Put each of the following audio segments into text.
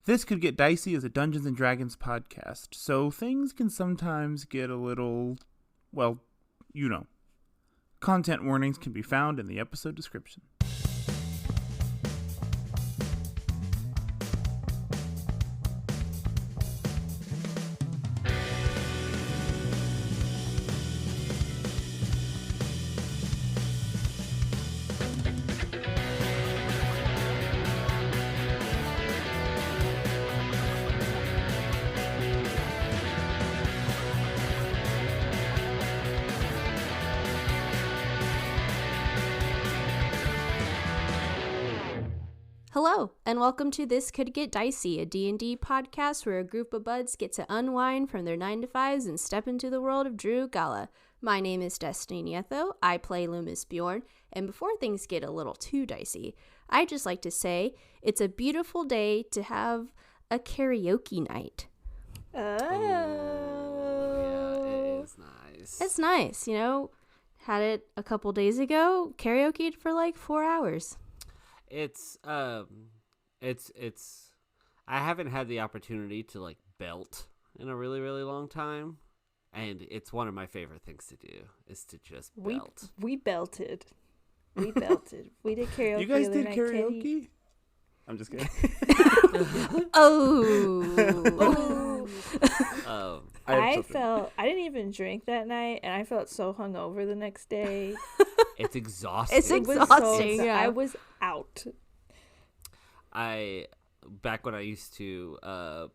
This Could Get Dicey is a Dungeons & Dragons podcast, so things can sometimes get a little, well, you know. Content warnings can be found in the episode description. Hello, and welcome to This Could Get Dicey, a D&D podcast where a group of buds get to unwind from their 9-to-5s and step into the world of Drew Gala. My name is Destiny Nieto, I play Loomis Bjorn, and before things get a little too dicey, I'd just like to say it's a beautiful day to have a karaoke night. Oh, yeah, it is nice. It's nice, you know, had it a couple days ago, karaoke'd for like 4 hours. It's I haven't had the opportunity to like belt in a really, really long time, and it's one of my favorite things to do is to just belt. We belted. We belted. We did karaoke. You guys the other did night, karaoke? Katie. I'm just kidding. I didn't even drink that night, and I felt so hungover the next day. It's exhausting. It's exhausting. Yeah. I was out. Back when I used to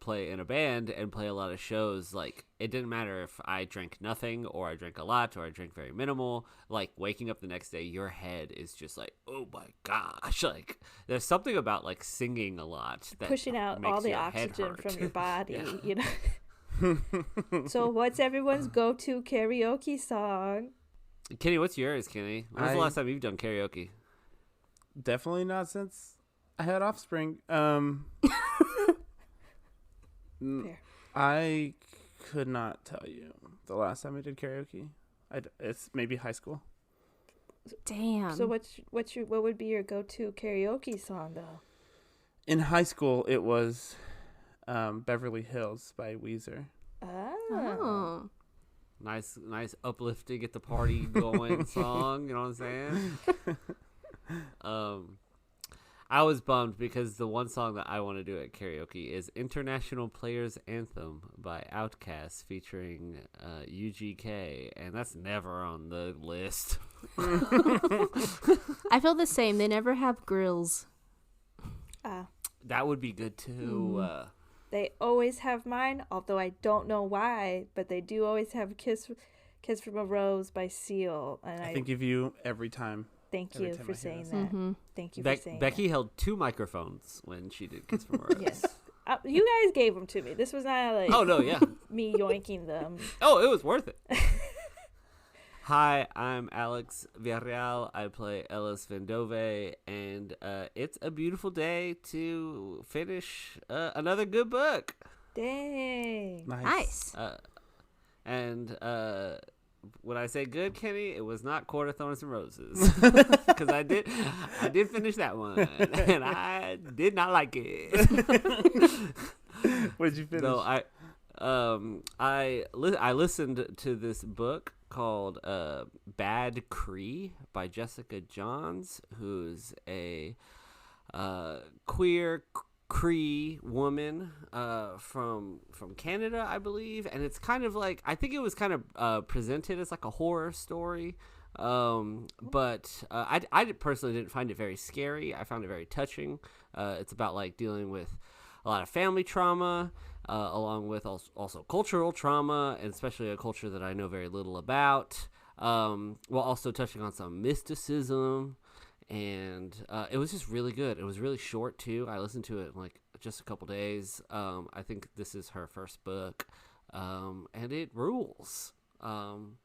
play in a band and play a lot of shows, like it didn't matter if I drank nothing or I drank a lot or I drank very minimal. Like waking up the next day, your head is just like, oh my gosh! Like there's something about like singing a lot that pushing out makes all the your head oxygen hurt. from your body. Yeah. You know. So what's everyone's go-to karaoke song? Kenny, what's yours, Kenny? When was the last time you've done karaoke? Definitely not since I had offspring. I could not tell you the last time I did karaoke. It's maybe high school. Damn. So what would be your go-to karaoke song though? In high school, it was Beverly Hills by Weezer. Oh. Nice uplifting, get the party going song. You know what I'm saying? I was bummed because the one song that I want to do at karaoke is International Players Anthem by Outkast featuring UGK, and that's never on the list. I feel the same. They never have grills. That would be good too. They always have mine, although I don't know why, but they do always have Kiss from a Rose by Seal. And I think of you every time. Thank you for saying that. Mm-hmm. Thank you for saying Becky that. held 2 microphones when she did Kiss from a Rose. Yes. You guys gave them to me. This was not like me yoinking them. Oh, it was worth it. Hi, I'm Alex Villarreal. I play Ellis Vendove, and it's a beautiful day to finish another good book. Dang. Nice. And when I say good, Kenny, it was not Court of Thorns and Roses, because I did finish that one, and I did not like it. What did you finish? No, I listened to this book called Bad Cree by Jessica Johns, who's a queer Cree woman from Canada, I believe, and it's kind of like, I think it was kind of presented as like a horror story, but I personally didn't find it very scary. I found it very touching. It's about like dealing with a lot of family trauma, along with also cultural trauma, and especially a culture that I know very little about, while also touching on some mysticism. And it was just really good. It was really short too. I listened to it in like just a couple days. I think this is her first book, and it rules. I'm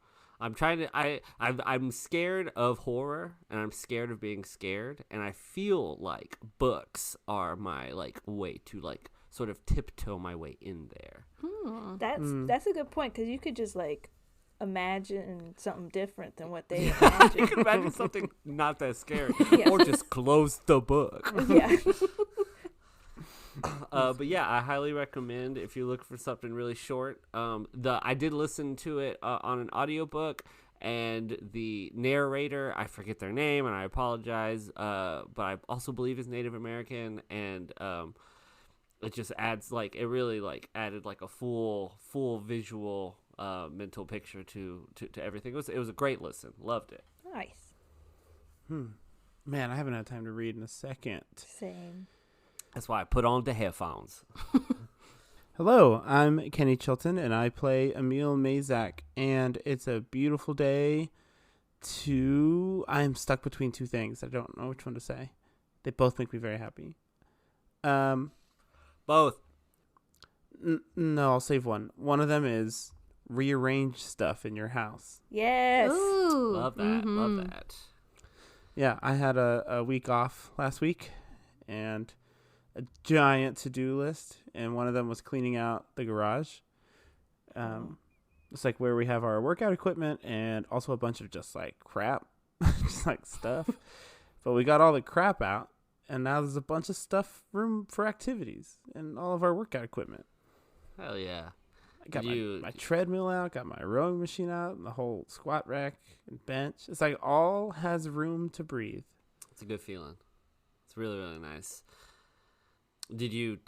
scared of horror, and I'm scared of being scared, and I feel like books are my like way to like sort of tiptoe my way in there. That's a good point, because you could just like imagine something different than what they imagine. You can imagine something not that scary. Yeah. Or just close the book. Yeah. But yeah, I highly recommend if you look for something really short. I did listen to it on an audiobook, and the narrator, I forget their name, and I apologize, but I also believe is Native American, and it just adds it really added a full visual mental picture to everything. It was a great listen. Loved it. Nice. Man, I haven't had time to read in a second. Same. That's why I put on the headphones. Hello, I'm Kenny Chilton, and I play Emil Mazak, and it's a beautiful day I'm stuck between two things. I don't know which one to say. They both make me very happy. Both. No, I'll save one. One of them is rearrange stuff in your house. Yes. Ooh. Love that. Love that. Yeah, I had a week off last week, and a giant to-do list, and one of them was cleaning out the garage. It's where we have our workout equipment and also a bunch of just crap, just stuff. But we got all the crap out, and now there's a bunch of room for activities and all of our workout equipment. Hell yeah. I got my treadmill out, got my rowing machine out, and the whole squat rack and bench. It's all has room to breathe. It's a good feeling. It's really, really nice. Did you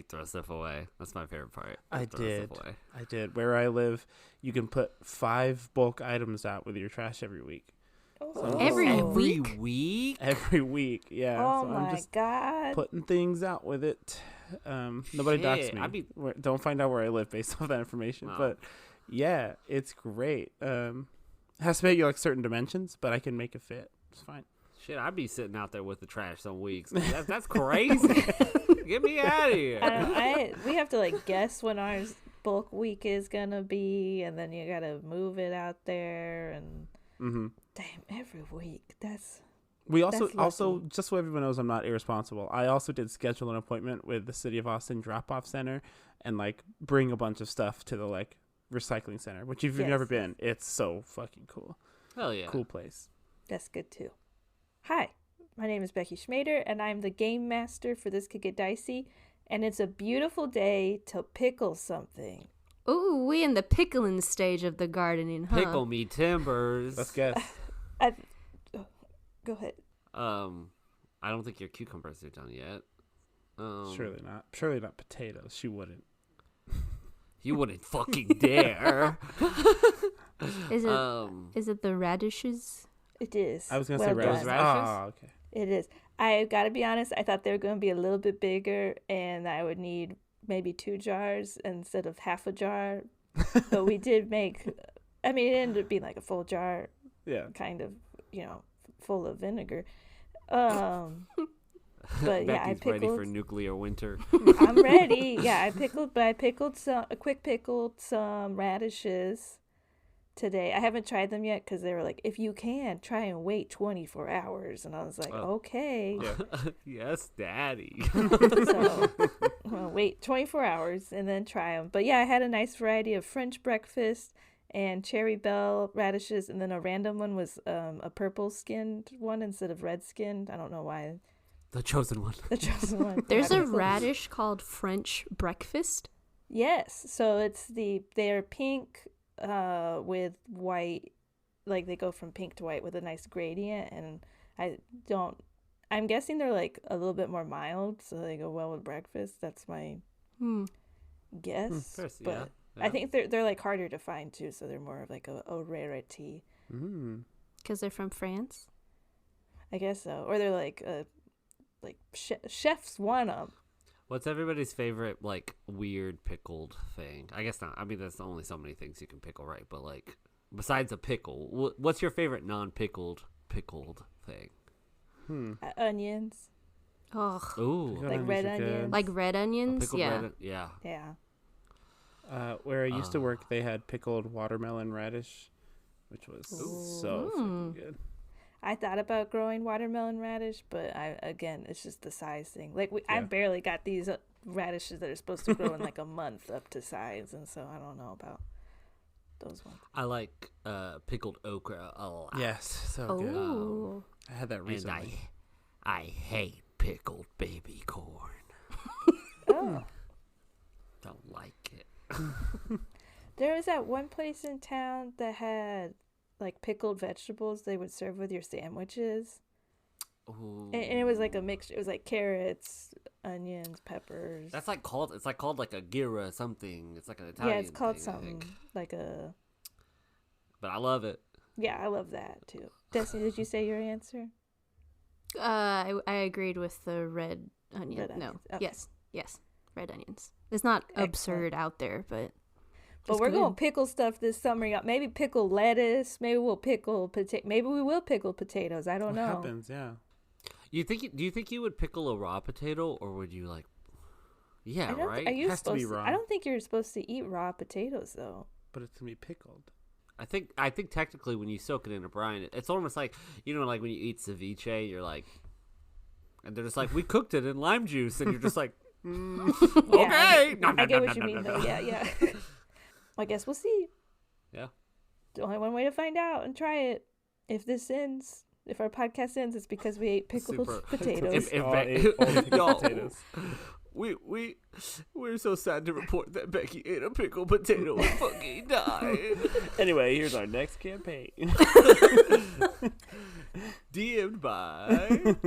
throw stuff away? That's my favorite part. I did. Where I live, you can put 5 bulk items out with your trash every week. Oh. Every week? Every week, yeah. Oh so I'm my just God. putting things out with it. Nobody dox me. Don't find out where I live based off that information. No. But yeah, it's great. It has to make certain dimensions, but I can make it fit. It's fine. Shit, I'd be sitting out there with the trash some weeks. That's crazy. Get me out of here. We have to guess when our bulk week is gonna be, and then you gotta move it out there, and damn, every week. We also just so everyone knows, I'm not irresponsible. I also did schedule an appointment with the City of Austin drop-off center and bring a bunch of stuff to the recycling center. Which if you've never been, it's so fucking cool. Hell yeah, cool place. That's good too. Hi, my name is Becky Schmader, and I'm the game master for This Could Get Dicey, and it's a beautiful day to pickle something. Ooh, we in the pickling stage of the gardening, huh? Pickle me timbers. Let's guess. Go ahead. I don't think your cucumbers are done yet. Surely not. Surely not potatoes. She wouldn't. You wouldn't fucking dare. Is it the radishes? It is. I was going to say radishes. Oh, okay. It is. I got to be honest, I thought they were going to be a little bit bigger, and I would need maybe 2 jars instead of half a jar. But we did make, it ended up being a full jar. Yeah. Kind of, full of vinegar. But yeah, I pickled. Ready for nuclear winter. I'm ready. Yeah, I pickled some radishes today. I haven't tried them yet because they were if you can, try and wait 24 hours. And I was okay. Yeah. Yes, Daddy. So, well, wait 24 hours and then try them. But yeah, I had a nice variety of French breakfast and cherry bell radishes, and then a random one was a purple skinned one instead of red skinned. I don't know why. The chosen one. The chosen one. There's a radish called French breakfast. Yes. So they're pink with white, they go from pink to white with a nice gradient, and I'm guessing they're a little bit more mild, so they go well with breakfast. That's my guess. But yeah. I think they're harder to find too, so they're more of a rarity. Because they're from France? I guess so. Or they're chefs want them. What's everybody's favorite weird pickled thing? I guess not. There's only so many things you can pickle, right? But besides a pickle, what's your favorite pickled thing? Onions. Oh. Ooh. Red onions. Red onions? Yeah. Yeah. Where I used to work, they had pickled watermelon radish, which was so fucking good. I thought about growing watermelon radish, but it's just the size thing. I barely got these radishes that are supposed to grow in a month up to size, and so I don't know about those ones. I like pickled okra a lot. Yes, so good. I had that recently. And I hate pickled baby corn. Oh. Don't like it. There was that one place in town that had like pickled vegetables they would serve with your sandwiches. Ooh. And it was like a mixture. It was like carrots, onions, peppers. That's like called. It's like called like a gira something. It's like an Italian. Yeah, it's called thing, something like a. But I love it. Yeah, I love that too. Destiny, did you say your answer? I agreed with the red onion. Red no, onions, okay. yes, red onions. It's not Excellent. absurd out there, but. But we're going to pickle stuff this summer. Maybe pickle lettuce. Maybe we'll pickle potato. Maybe we will pickle potatoes. I don't know. What happens? Yeah. Do you think you would pickle a raw potato, or would you like? Yeah, right. Are you Has to be supposed raw. I don't think you're supposed to eat raw potatoes though. But it's gonna be pickled. I think technically when you soak it in a brine, it's almost like like when you eat ceviche, you're like, and they're just like, we cooked it in lime juice, and you're just like, okay. I get what you mean though. Yeah. I guess we'll see. Yeah. There's only one way to find out and try it. If this ends, if our podcast ends, it's because we ate pickled potatoes. Y'all, potatoes. We're so sad to report that Becky ate a pickled potato and fucking died. Anyway, here's our next campaign. DM'd by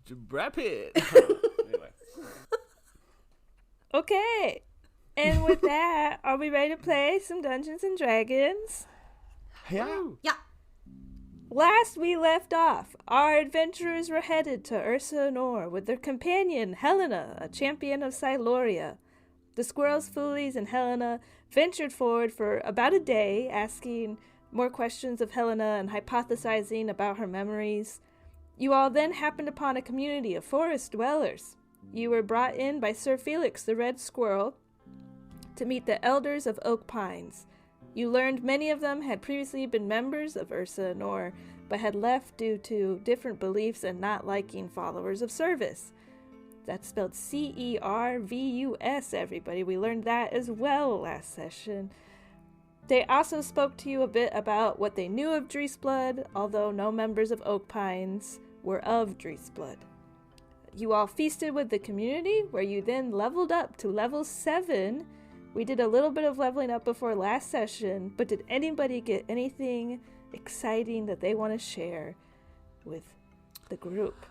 Brad Pitt. Anyway. Okay. And with that, are we ready to play some Dungeons and Dragons? Yeah. Yeah. Last we left off, our adventurers were headed to Ursa Anore with their companion, Helena, a champion of Siloria. The Squirrels, Foolies, and Helena ventured forward for about a day, asking more questions of Helena and hypothesizing about her memories. You all then happened upon a community of forest dwellers. You were brought in by Sir Felix the Red Squirrel to meet the elders of Oak Pines. You learned many of them had previously been members of Ursa Anore, but had left due to different beliefs and not liking followers of service. That's spelled Cervus, everybody. We learned that as well last session. They also spoke to you a bit about what they knew of Dreesblood, although no members of Oak Pines were of Dreesblood. You all feasted with the community, where you then leveled up to level 7. We did a little bit of leveling up before last session, but did anybody get anything exciting that they want to share with the group?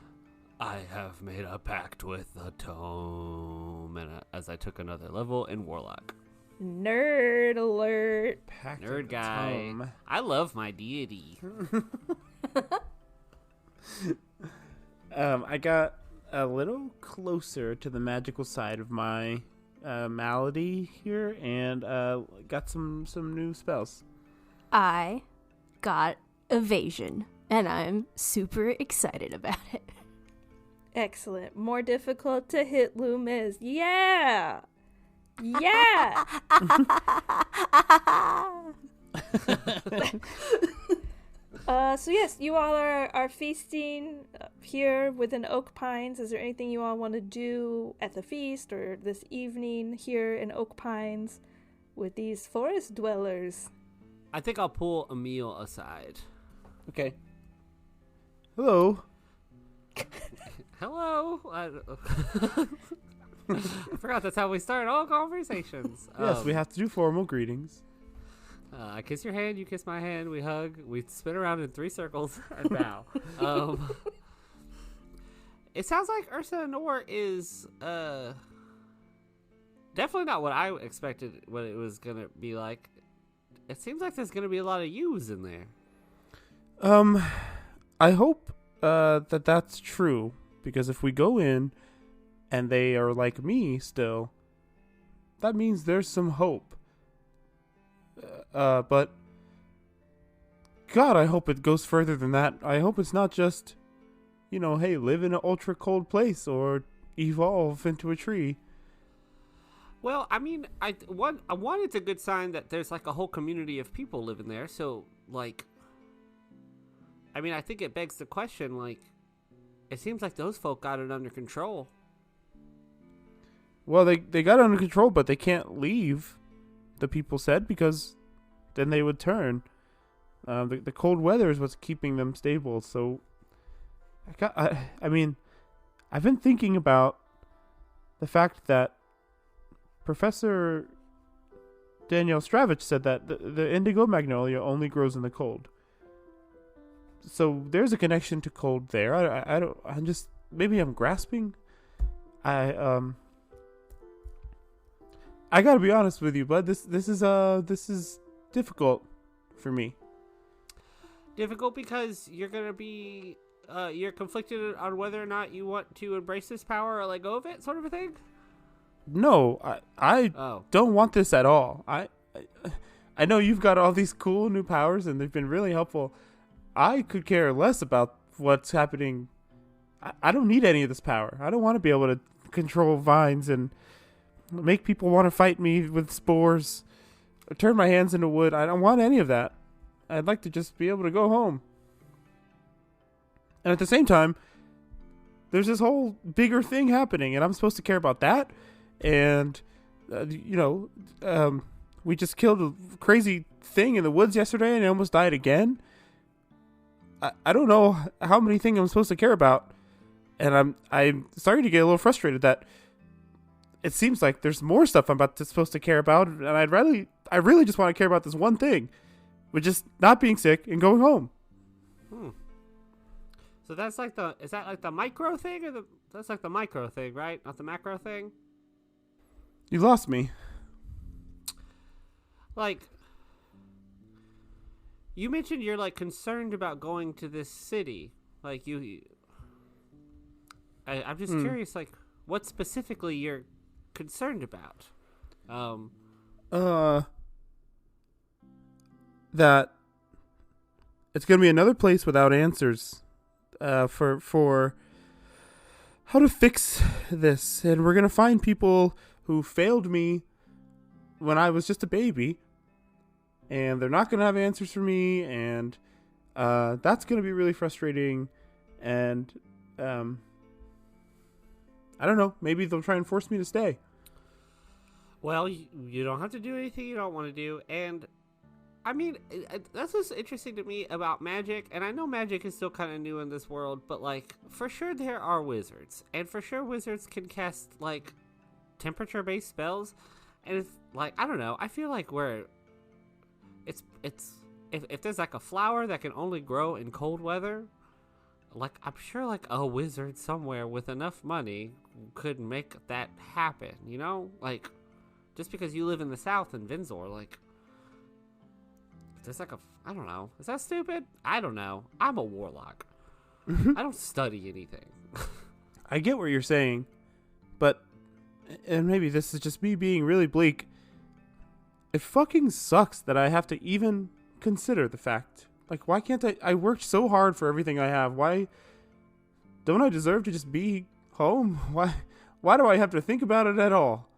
I have made a pact with the tome, and as I took another level in Warlock. Nerd alert. Pact Nerd guy. Tome. I love my deity. I got a little closer to the magical side of my malady here, and got some new spells. I got evasion, and I'm super excited about it. Excellent. More difficult to hit Loomis. Yeah! Yeah! So yes, you all are feasting here within Oak Pines. Is there anything you all want to do at the feast or this evening here in Oak Pines with these forest dwellers? I think I'll pull Emil aside. Okay. Hello. Hello. I forgot that's how we start all conversations. Yes, we have to do formal greetings. I kiss your hand, you kiss my hand, we hug, we spin around in 3 circles and bow. It sounds like Ursa Anore is definitely not what I expected what it was going to be like. It seems like there's going to be a lot of yous in there. I hope that's true, because if we go in and they are like me still, that means there's some hope. But God, I hope it goes further than that. I hope it's not just, hey, live in an ultra cold place or evolve into a tree. Well, I mean, one, it's a good sign that there's like a whole community of people living there. So, like, I mean, I think it begs the question, like, it seems like those folk got it under control. Well, they got it under control, but they can't leave, the people said, because then they would turn. The cold weather is what's keeping them stable. So, I mean, I've been thinking about the fact that Professor Danielle Stravich said that the indigo magnolia only grows in the cold. So there's a connection to cold there. I don't. I'm just, maybe I'm grasping. I gotta be honest with you, bud. This is difficult for me. Difficult because you're gonna be you're conflicted on whether or not you want to embrace this power or let go of it, sort of a thing. No, I don't want this at all. I know you've got all these cool new powers and they've been really helpful. I could care less about what's happening. I don't need any of this power. I don't want to be able to control vines and make people want to fight me with spores, or turn my hands into wood. I don't want any of that. I'd like to just be able to go home. And at the same time, there's this whole bigger thing happening, and I'm supposed to care about that. And, we just killed a crazy thing in the woods yesterday, and it almost died again. I don't know how many things I'm supposed to care about. And I'm starting to get a little frustrated that it seems like there's more stuff I'm supposed to care about, and I really just want to care about this one thing, which is not being sick and going home. So that's like is that like the micro thing, or that's like the micro thing, right? Not the macro thing? You lost me. Like, you mentioned you're like concerned about going to this city. Like I'm just curious, like, what specifically you're concerned about. That it's gonna be another place without answers for how to fix this, and we're gonna find people who failed me when I was just a baby, and they're not gonna have answers for me, and that's gonna be really frustrating. And I don't know, maybe they'll try and force me to stay. Well, you don't have to do anything you don't want to do. And I mean, that's what's interesting to me about magic. And I know magic is still kind of new in this world, but like, for sure there are wizards, and for sure wizards can cast like temperature based spells. And it's like, I don't know, I feel like if there's like a flower that can only grow in cold weather, like, I'm sure like a wizard somewhere with enough money could make that happen, you know? Like, just because you live in the South in Vinzor, like, there's like I don't know. Is that stupid? I don't know. I'm a warlock. I don't study anything. I get what you're saying, but, and maybe this is just me being really bleak, it fucking sucks that I have to even consider the fact. Like, why can't I worked so hard for everything I have. Why don't I deserve to just be home? Why do I have to think about it at all?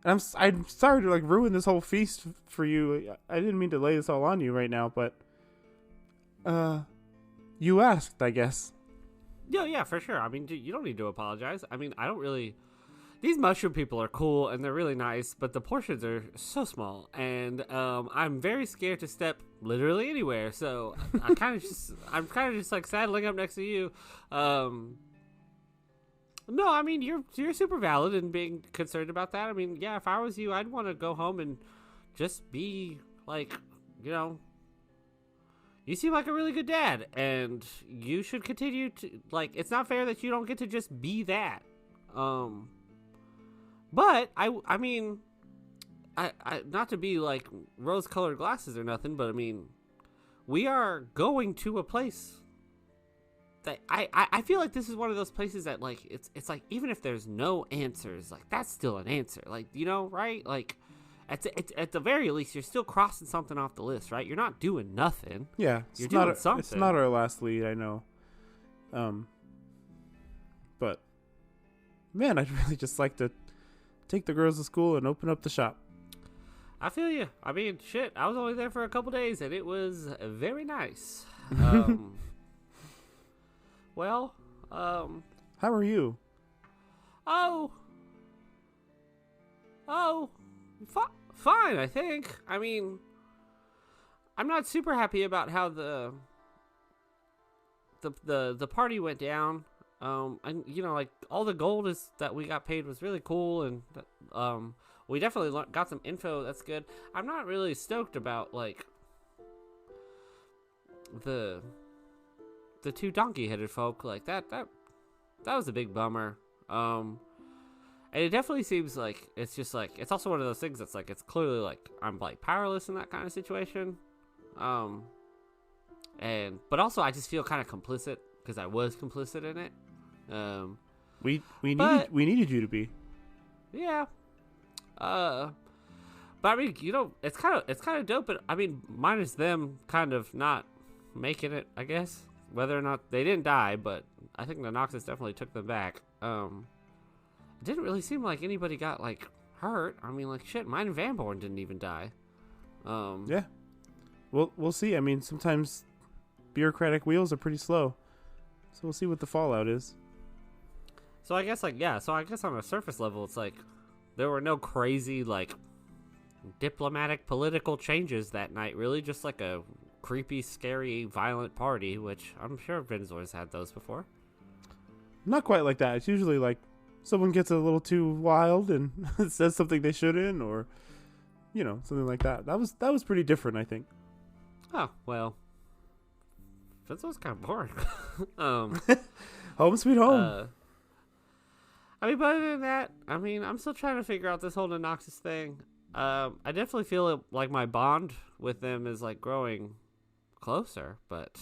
And I'm sorry to like ruin this whole feast for you. I didn't mean to lay this all on you right now, but you asked, I guess. Yeah, for sure. I mean, you don't need to apologize. I mean, I don't really. These mushroom people are cool and they're really nice, but the portions are so small, and I'm very scared to step literally anywhere. So I'm kind of just like saddling up next to you. No, I mean, you're super valid in being concerned about that. I mean, yeah, if I was you, I'd want to go home and just be like, you know, you seem like a really good dad, and you should continue to, like, it's not fair that you don't get to just be that. But I mean, I not to be like rose-colored glasses or nothing, but I mean, we are going to a place that I feel like this is one of those places that like it's like, even if there's no answers, like that's still an answer, like, you know, right? Like at the very least, you're still crossing something off the list, right? You're not doing nothing. Yeah, you're doing something. It's not our last lead, I know. But man, I'd really just like to take the girls to school and open up the shop. I feel you. I mean, shit, I was only there for a couple days, and it was very nice. Well, how are you? Fine, I think. I mean, I'm not super happy about how the party went down. And like all the gold is that we got paid was really cool, and we definitely got some info. That's good. I'm not really stoked about like the two donkey-headed folk. Like that was a big bummer. And it definitely seems like it's just like it's also one of those things that's like it's clearly like I'm like powerless in that kind of situation. But also I just feel kind of complicit because I was complicit in it. We needed you to be. Yeah. But I mean, it's kind of dope. But I mean, minus them kind of not making it, I guess. Whether or not they didn't die, but I think the Noxus definitely took them back. It didn't really seem like anybody got like hurt. I mean, like shit, mine and Van Born didn't even die. Yeah. We'll see. I mean, sometimes bureaucratic wheels are pretty slow, so we'll see what the fallout is. So I guess on a surface level, it's like there were no crazy like diplomatic political changes that night. Really, just like a creepy, scary, violent party, which I'm sure Vinzor's had those before. Not quite like that. It's usually like someone gets a little too wild and says something they shouldn't, or something like that. That was pretty different, I think. Oh well, Vinzor's kind of boring. Home sweet home. I mean, but other than that, I mean, I'm still trying to figure out this whole Noxus thing. I definitely feel like my bond with them is like growing closer, but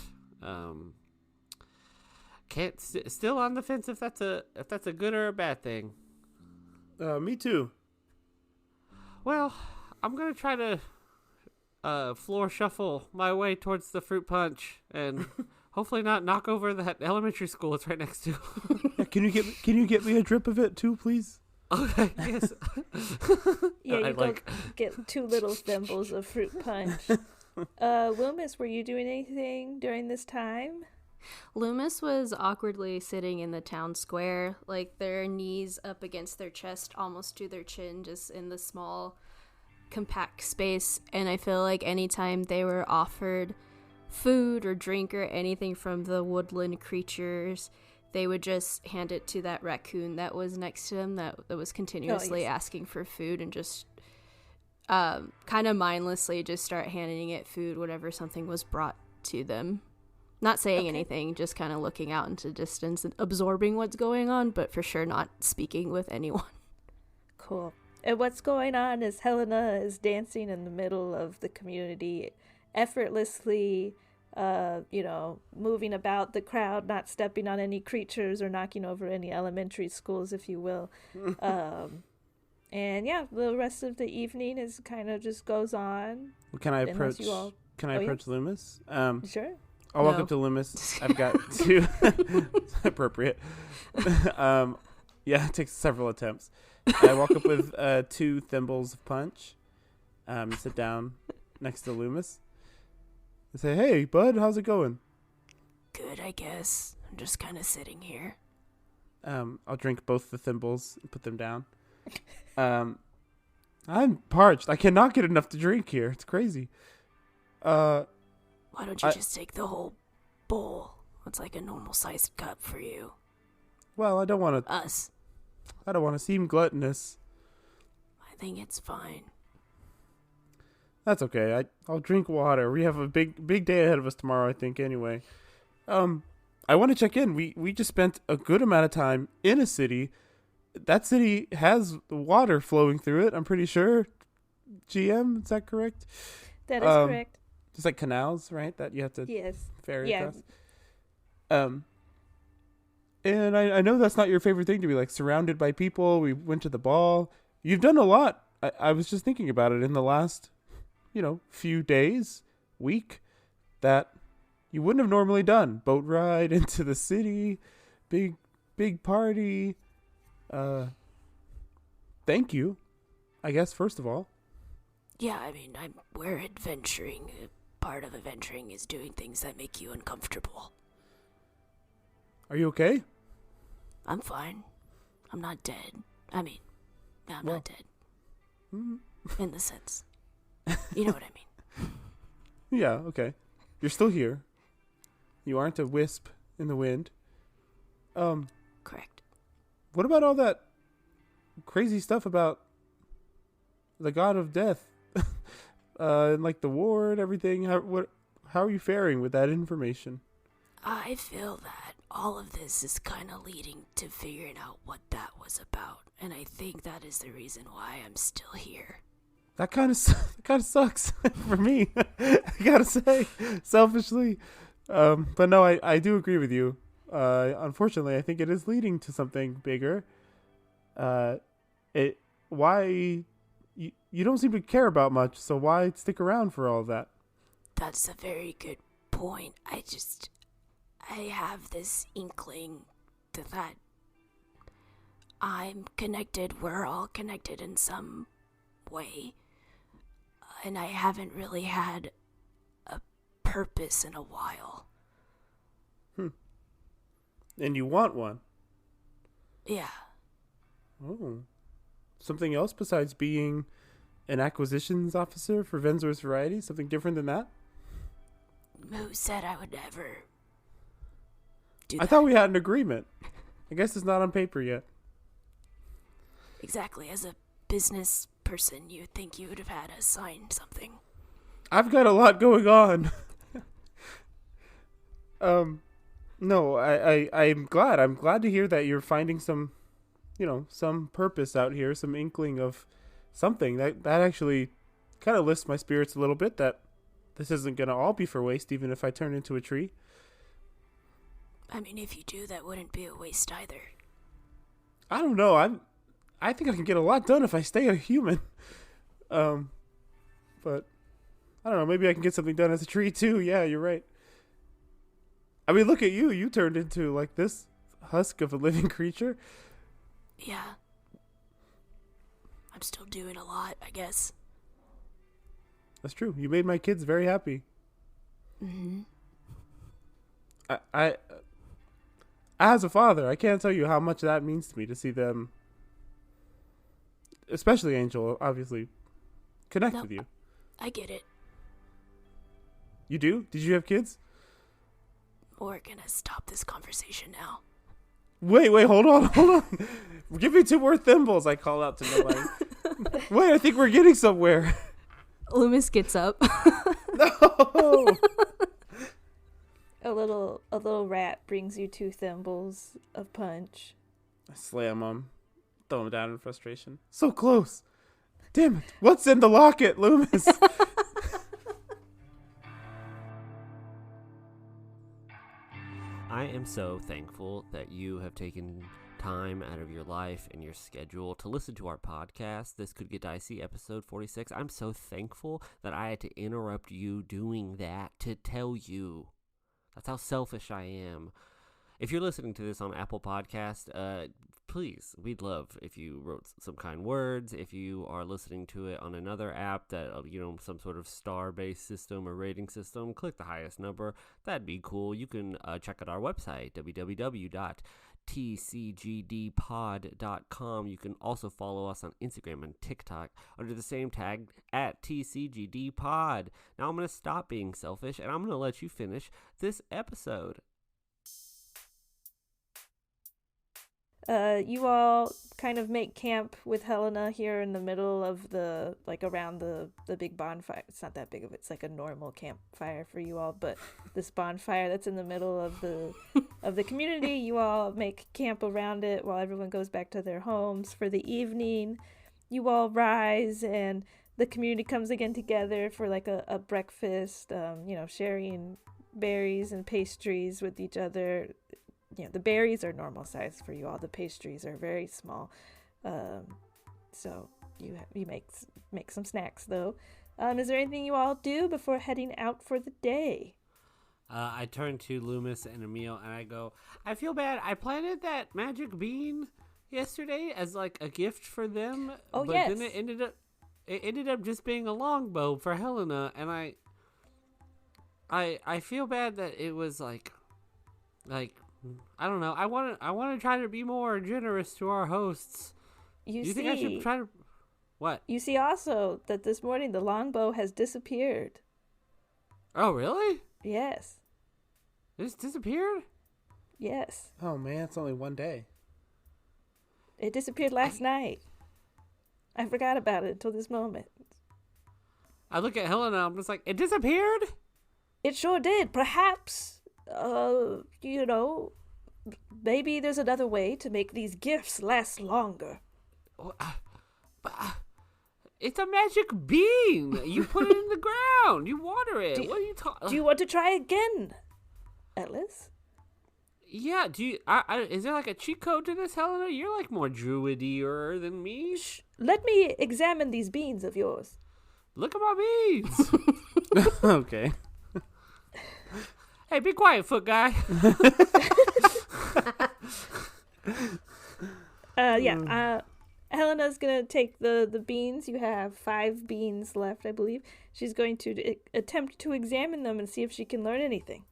still on the fence if that's a good or a bad thing. Me too. Well, I'm gonna try to floor shuffle my way towards the fruit punch and hopefully not knock over that elementary school it's right next to. Yeah, can you get me a drip of it too, please? Okay, yes. Yeah, get 2 little thimbles of fruit punch. Loomis, were you doing anything during this time? Loomis was awkwardly sitting in the town square, like their knees up against their chest, almost to their chin, just in the small, compact space. And I feel like anytime they were offered food or drink or anything from the woodland creatures, they would just hand it to that raccoon that was next to them that was continuously asking for food, and just kind of mindlessly just start handing it food whenever something was brought to them. Not saying anything, just kind of looking out into distance and absorbing what's going on, but for sure not speaking with anyone. Cool. And what's going on is Helena is dancing in the middle of the community, effortlessly, moving about the crowd, not stepping on any creatures or knocking over any elementary schools, if you will. And yeah, the rest of the evening is kind of just goes on. Well, can I approach Loomis? Sure. I'll walk up to Loomis. I've got 2. Appropriate. Yeah, it takes several attempts. I walk up with 2 thimbles of punch. Sit down next to Loomis. I say, "Hey, bud, how's it going?" "Good, I guess. I'm just kind of sitting here." I'll drink both the thimbles and put them down. I'm parched. I cannot get enough to drink here. It's crazy. Why don't you just take the whole bowl? It's like a normal-sized cup for you. Well, I don't want to seem gluttonous. I think it's fine. That's okay. I'll drink water. We have a big day ahead of us tomorrow, I think, anyway. I want to check in. We just spent a good amount of time in a city. That city has water flowing through it, I'm pretty sure. GM, is that correct? That is correct. Just like canals, right? That you have to ferry across. And I know that's not your favorite thing, to be like surrounded by people. We went to the ball. You've done a lot. I was just thinking about it in the last, few days, week, that you wouldn't have normally done. Boat ride into the city, big party. Thank you, I guess, first of all. Yeah, I mean, we're adventuring. Part of adventuring is doing things that make you uncomfortable. Are you okay? I'm fine. I'm not dead. I mean, no, I'm not dead. Mm-hmm. In the sense. You know what I mean. Yeah, okay. You're still here. You aren't a wisp in the wind. Correct. What about all that crazy stuff about the god of death, and like the war and everything? How are you faring with that information? I feel that all of this is kind of leading to figuring out what that was about, and I think that is the reason why I'm still here. That kind of sucks for me. I gotta say, selfishly, but no, I do agree with you. Unfortunately, I think it is leading to something bigger. Why you don't seem to care about much, so why stick around for all of that? That's a very good point. I have this inkling that I'm connected. We're all connected in some way. And I haven't really had a purpose in a while. And you want one? Yeah. Oh. Something else besides being an acquisitions officer for Venzor's Variety? Something different than that? Who said I would ever do that? I thought we had an agreement. I guess it's not on paper yet. Exactly. As a business person, you'd think you would have had us sign something. I've got a lot going on. No, I'm glad. I'm glad to hear that you're finding some purpose out here, some inkling of something. That actually kind of lifts my spirits a little bit, that this isn't going to all be for waste, even if I turn into a tree. I mean, if you do, that wouldn't be a waste either. I don't know. I think I can get a lot done if I stay a human. But I don't know. Maybe I can get something done as a tree too. Yeah, you're right. I mean, look at you. You turned into like this husk of a living creature. Yeah. I'm still doing a lot, I guess. That's true. You made my kids very happy. Mm-hmm. I as a father, I can't tell you how much that means to me to see them, especially Angel, obviously, connect with you. I get it. You do? Did you have kids? We're gonna stop this conversation now. Wait, hold on. Give me 2 more thimbles, I call out to nobody. Wait, I think we're getting somewhere. Loomis gets up. No! A little rat brings you 2 thimbles of punch. I slam him. Throw him down in frustration. So close. Damn it. What's in the locket, Loomis? I am so thankful that you have taken time out of your life and your schedule to listen to our podcast. This Could Get Dicey, episode 46. I'm so thankful that I had to interrupt you doing that to tell you. That's how selfish I am. If you're listening to this on Apple Podcast, please, we'd love if you wrote some kind words. If you are listening to it on another app that, some sort of star-based system or rating system, click the highest number. That'd be cool. You can check out our website, www.tcgdpod.com. You can also follow us on Instagram and TikTok under the same tag at TCGDpod. Now I'm going to stop being selfish and I'm going to let you finish this episode. You all kind of make camp with Helena here in the middle of around the big bonfire. It's not that big of it. It's like a normal campfire for you all, but this bonfire that's in the middle of the community, you all make camp around it while everyone goes back to their homes for the evening. You all rise and the community comes again together for like a breakfast, sharing berries and pastries with each other. The berries are normal size for you all. The pastries are very small. So you make some snacks, though. Is there anything you all do before heading out for the day? I turn to Loomis and Emil and I go, I feel bad. I planted that magic bean yesterday as like a gift for them. Oh, but yes. Then it ended up just being a longbow for Helena. And I feel bad that it was like I don't know. I want to try to be more generous to our hosts. Do you think I should try to? What? You see also that this morning the longbow has disappeared. Oh, really? Yes. It's disappeared? Yes. Oh man, it's only one day. It disappeared last night. I forgot about it until this moment. I look at Helena, I'm just like, it disappeared? It sure did. Perhaps, maybe there's another way to make these gifts last longer. It's a magic bean. You put it in the ground. You water it. What are you talking? Do you want to try again, Ellis? Yeah. Do you? Is there like a cheat code to this, Helena? You're like more druidier than me. Let me examine these beans of yours. Look at my beans. Okay. Hey, be quiet, foot guy. Helena's gonna take the beans. You have 5 beans left, I believe. She's going to attempt to examine them and see if she can learn anything.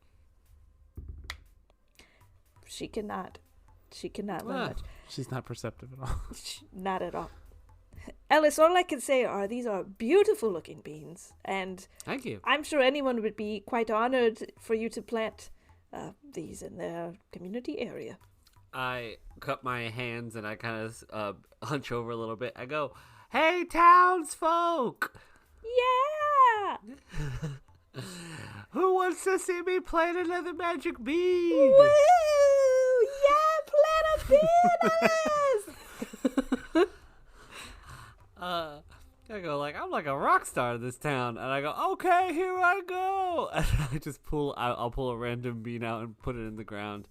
She cannot. She cannot learn much. She's not perceptive at all. Not at all. Ellis, all I can say are these are beautiful looking beans, and Thank you. I'm sure anyone would be quite honored for you to plant these in their community area. I cup my hands and I kind of hunch over a little bit. I go, "Hey, townsfolk! Yeah! Who wants to see me plant another magic bean?" Woo! Yeah, plant a bean, Ellis! I go like, I'm like a rock star in this town, and I go, okay, here I go, and I just I'll pull a random bean out and put it in the ground.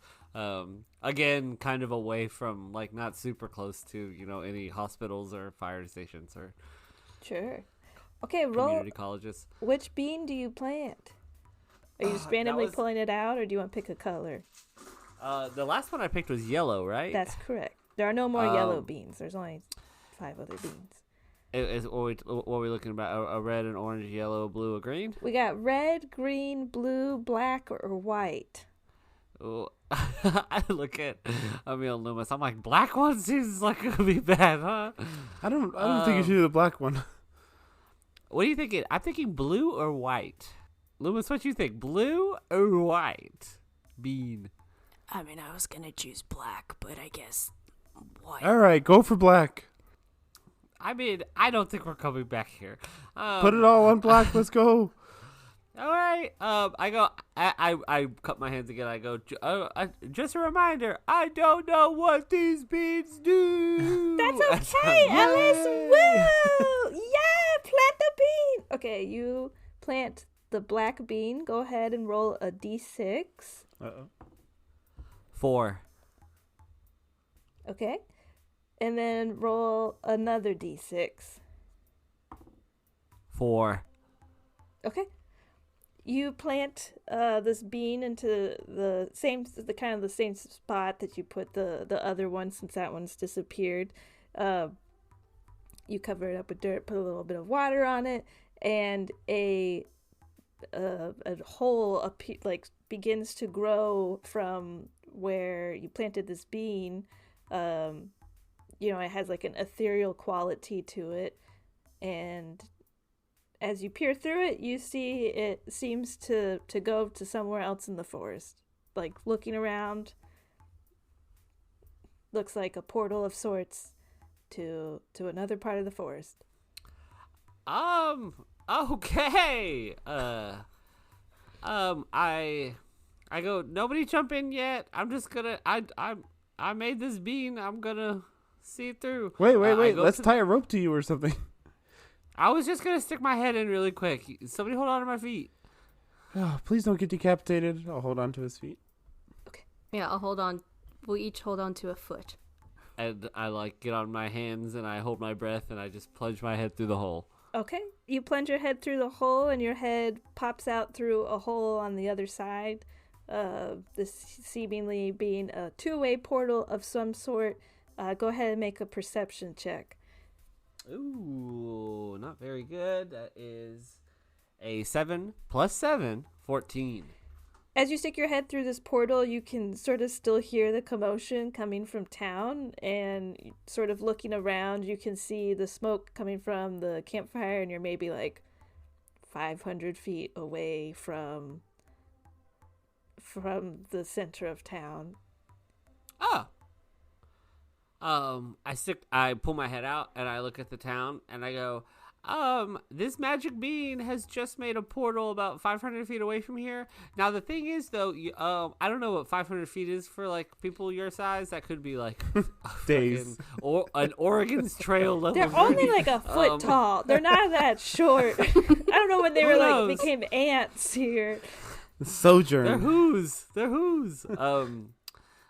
Again, kind of away from, like, not super close to, any hospitals or fire stations or Sure. Okay, roll. community colleges. Which bean do you plant? Are you just randomly pulling it out, or do you want to pick a color? The last one I picked was yellow, right? That's correct. There are no more yellow beans. There's only 5 other beans. What are we looking about? A red, an orange, yellow, blue, a green? We got red, green, blue, black, or white. Oh, I look at Emil Loomis. I'm like, black one seems like it could be bad, huh? I don't think you should do the black one. What are you thinking? I'm thinking blue or white. Loomis, what you think? Blue or white? Bean. I mean, I was gonna choose black, but I guess white. All right, go for black. I mean, I don't think we're coming back here. Put it all on black. Let's go. All right. I go. I cut my hands again. I go. Just a reminder. I don't know what these beans do. That's okay, Ellis. Woo! Yeah, plant the bean. Okay, you plant the black bean. Go ahead and roll a d6. 4. Okay. And then roll another d6. 4. Okay. You plant this bean into the same spot that you put the other one, since that one's disappeared. You cover it up with dirt, put a little bit of water on it, and a hole begins to grow from where you planted this bean. It has like an ethereal quality to it, and as you peer through it, you see it seems to go to somewhere else in the forest. Like, looking around, looks like a portal of sorts to another part of the forest. Okay. I go, nobody jump in yet. I'm just gonna, I made this bean. I'm gonna see it through. Wait. Let's tie a rope to you or something. I was just gonna stick my head in really quick. Somebody hold on to my feet. Oh, please don't get decapitated. I'll hold on to his feet. Okay. Yeah, I'll hold on. We'll each hold on to a foot. And I get on my hands and I hold my breath and I just plunge my head through the hole. Okay. You plunge your head through the hole and your head pops out through a hole on the other side. This seemingly being a 2-way portal of some sort. Go ahead and make a perception check. Ooh, not very good. That is a 7 plus 7, 14. As you stick your head through this portal, you can sort of still hear the commotion coming from town, and sort of looking around, you can see the smoke coming from the campfire, and you're maybe like 500 feet away from the center of town. Oh. I pull my head out and I look at the town and I go, this magic bean has just made a portal about 500 feet away from here. Now the thing is though, I don't know what 500 feet is for like people your size. That could be like days or an Oregon's Trail level. They're only like a foot tall. They're not that short. I don't know when they were like became ants here. Sojourn. They're who's.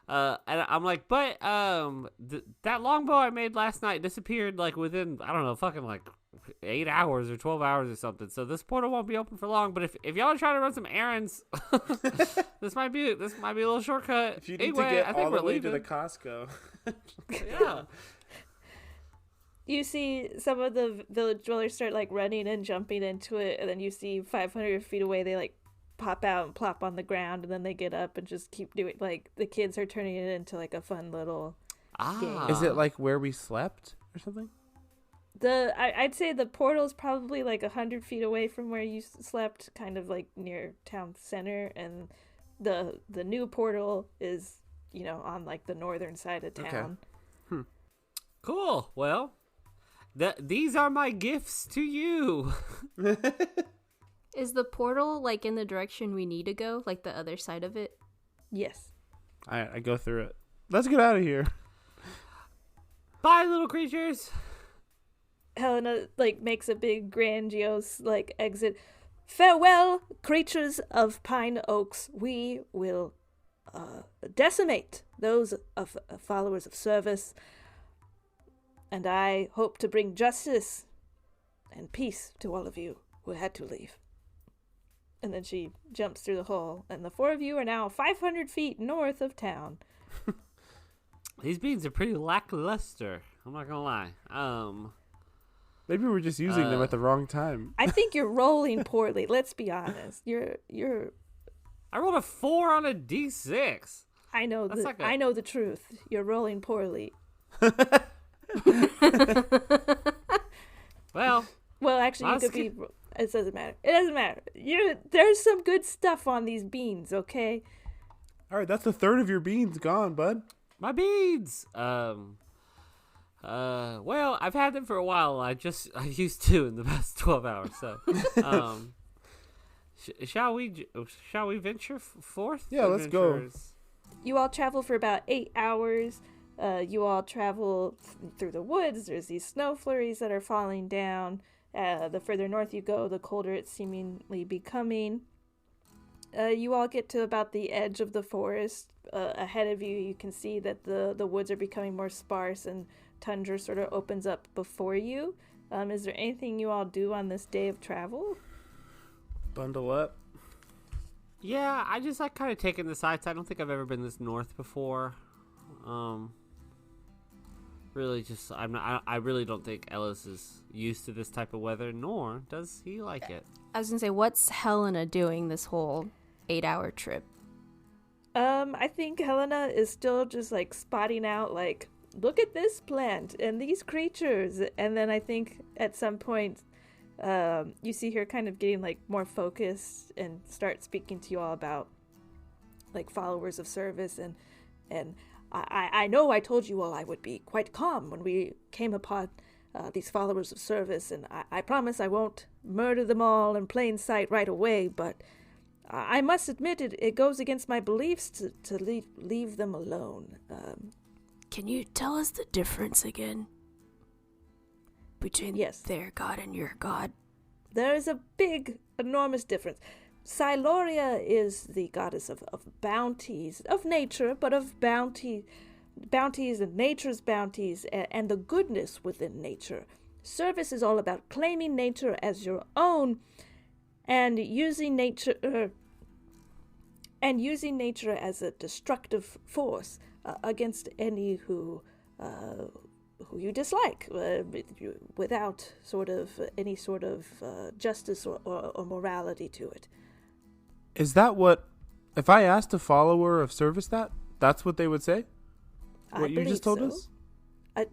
And I'm like, but that longbow I made last night disappeared like within, I don't know, fucking like 8 hours or 12 hours or something. So this portal won't be open for long. But if y'all are trying to run some errands, this might be a little shortcut. If you need to get all the way to the Costco. Yeah. You see some of the village dwellers start like running and jumping into it, and then you see 500 feet away they like pop out and plop on the ground, and then they get up and just keep doing, like, the kids are turning it into like a fun little game. Is it like where we slept or something? I'd say the portal's probably like 100 feet away from where you slept, kind of like near town center, and the new portal is, you know, on like the northern side of town. Okay. Cool. Well, these are my gifts to you. Is the portal like in the direction we need to go, like the other side of it? Yes. I go through it. Let's get out of here. Bye, little creatures. Helena like makes a big grandiose like exit. Farewell, creatures of pine oaks. We will decimate those of followers of service, and I hope to bring justice and peace to all of you who had to leave. And then she jumps through the hole, and the four of you are now 500 feet north of town. These beans are pretty lackluster. I'm not gonna lie. Maybe we're just using them at the wrong time. I think you're rolling poorly. Let's be honest. You're. I rolled a 4 on a d6. I know. I know the truth. You're rolling poorly. Well, actually, you could be. It doesn't matter. It doesn't matter. There's some good stuff on these beans, okay? All right, that's a third of your beans gone, bud. My beans. Well, I've had them for a while. I used 2 in the past 12 hours. So, shall we venture forth? Yeah, let's go. You all travel for about 8 hours. You all travel through the woods. There's these snow flurries that are falling down. The further north you go, the colder it's seemingly becoming. You all get to about the edge of the forest. Ahead of you, you can see that the woods are becoming more sparse, and tundra sort of opens up before you. Is there anything you all do on this day of travel? Bundle up. Yeah, I just like kind of taking the sights. I don't think I've ever been this north before. Really, just I really don't think Ellis is used to this type of weather, nor does he like it. I was gonna say, what's Helena doing this whole 8-hour trip? I think Helena is still just like spotting out, like, look at this plant and these creatures, and then I think at some point, you see her kind of getting like more focused and start speaking to you all about like followers of service, and I know I told you all I would be quite calm when we came upon these followers of service, and I promise I won't murder them all in plain sight right away, but I must admit it goes against my beliefs to leave them alone. Can you tell us the difference again between their god and your god? There is a big, enormous difference. Siloria is the goddess of bounties, of nature, but of bounties and nature's bounties and the goodness within nature. Service is all about claiming nature as your own and using nature as a destructive force against any who you dislike, without any sort of justice or morality to it. Is that what, if I asked a follower of service that's what they would say? What you just told us?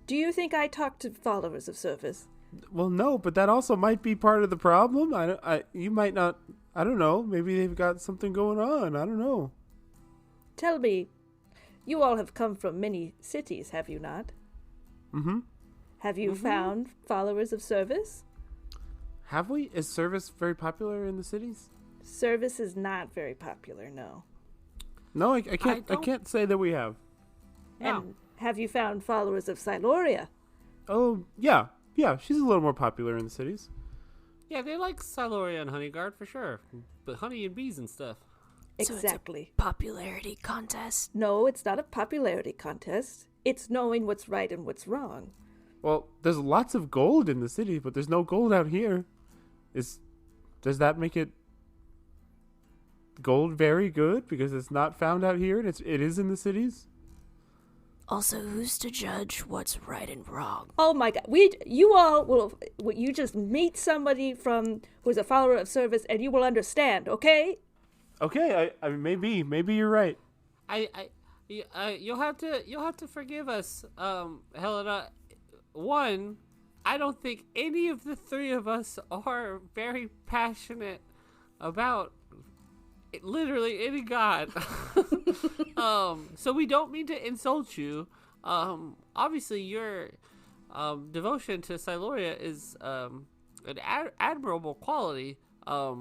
Do you think I talk to followers of service? Well, no, but that also might be part of the problem. You might not, I don't know, maybe they've got something going on, I don't know. Tell me, You all have come from many cities, have you not? Mm-hmm. Have you found followers of service? Have we? Is service very popular in the cities? Service is not very popular, no. No, I can't. I can't say that we have. No. And have you found followers of Siloria? Oh, yeah. Yeah, she's a little more popular in the cities. Yeah, they like Siloria and Honeyguard for sure. But honey and bees and stuff. Exactly. So it's a popularity contest. No, it's not a popularity contest. It's knowing what's right and what's wrong. Well, there's lots of gold in the city, but there's no gold out here. Does that make it gold very good because it's not found out here and it is in the cities? Also, who's to judge what's right and wrong? Oh my God! You just meet somebody who's a follower of service, and you will understand. Okay? Okay, I maybe you're right. You'll have to forgive us, Helena. One, I don't think any of the three of us are very passionate about literally any god. So we don't mean to insult you. Obviously your devotion to Siloria is an admirable quality. I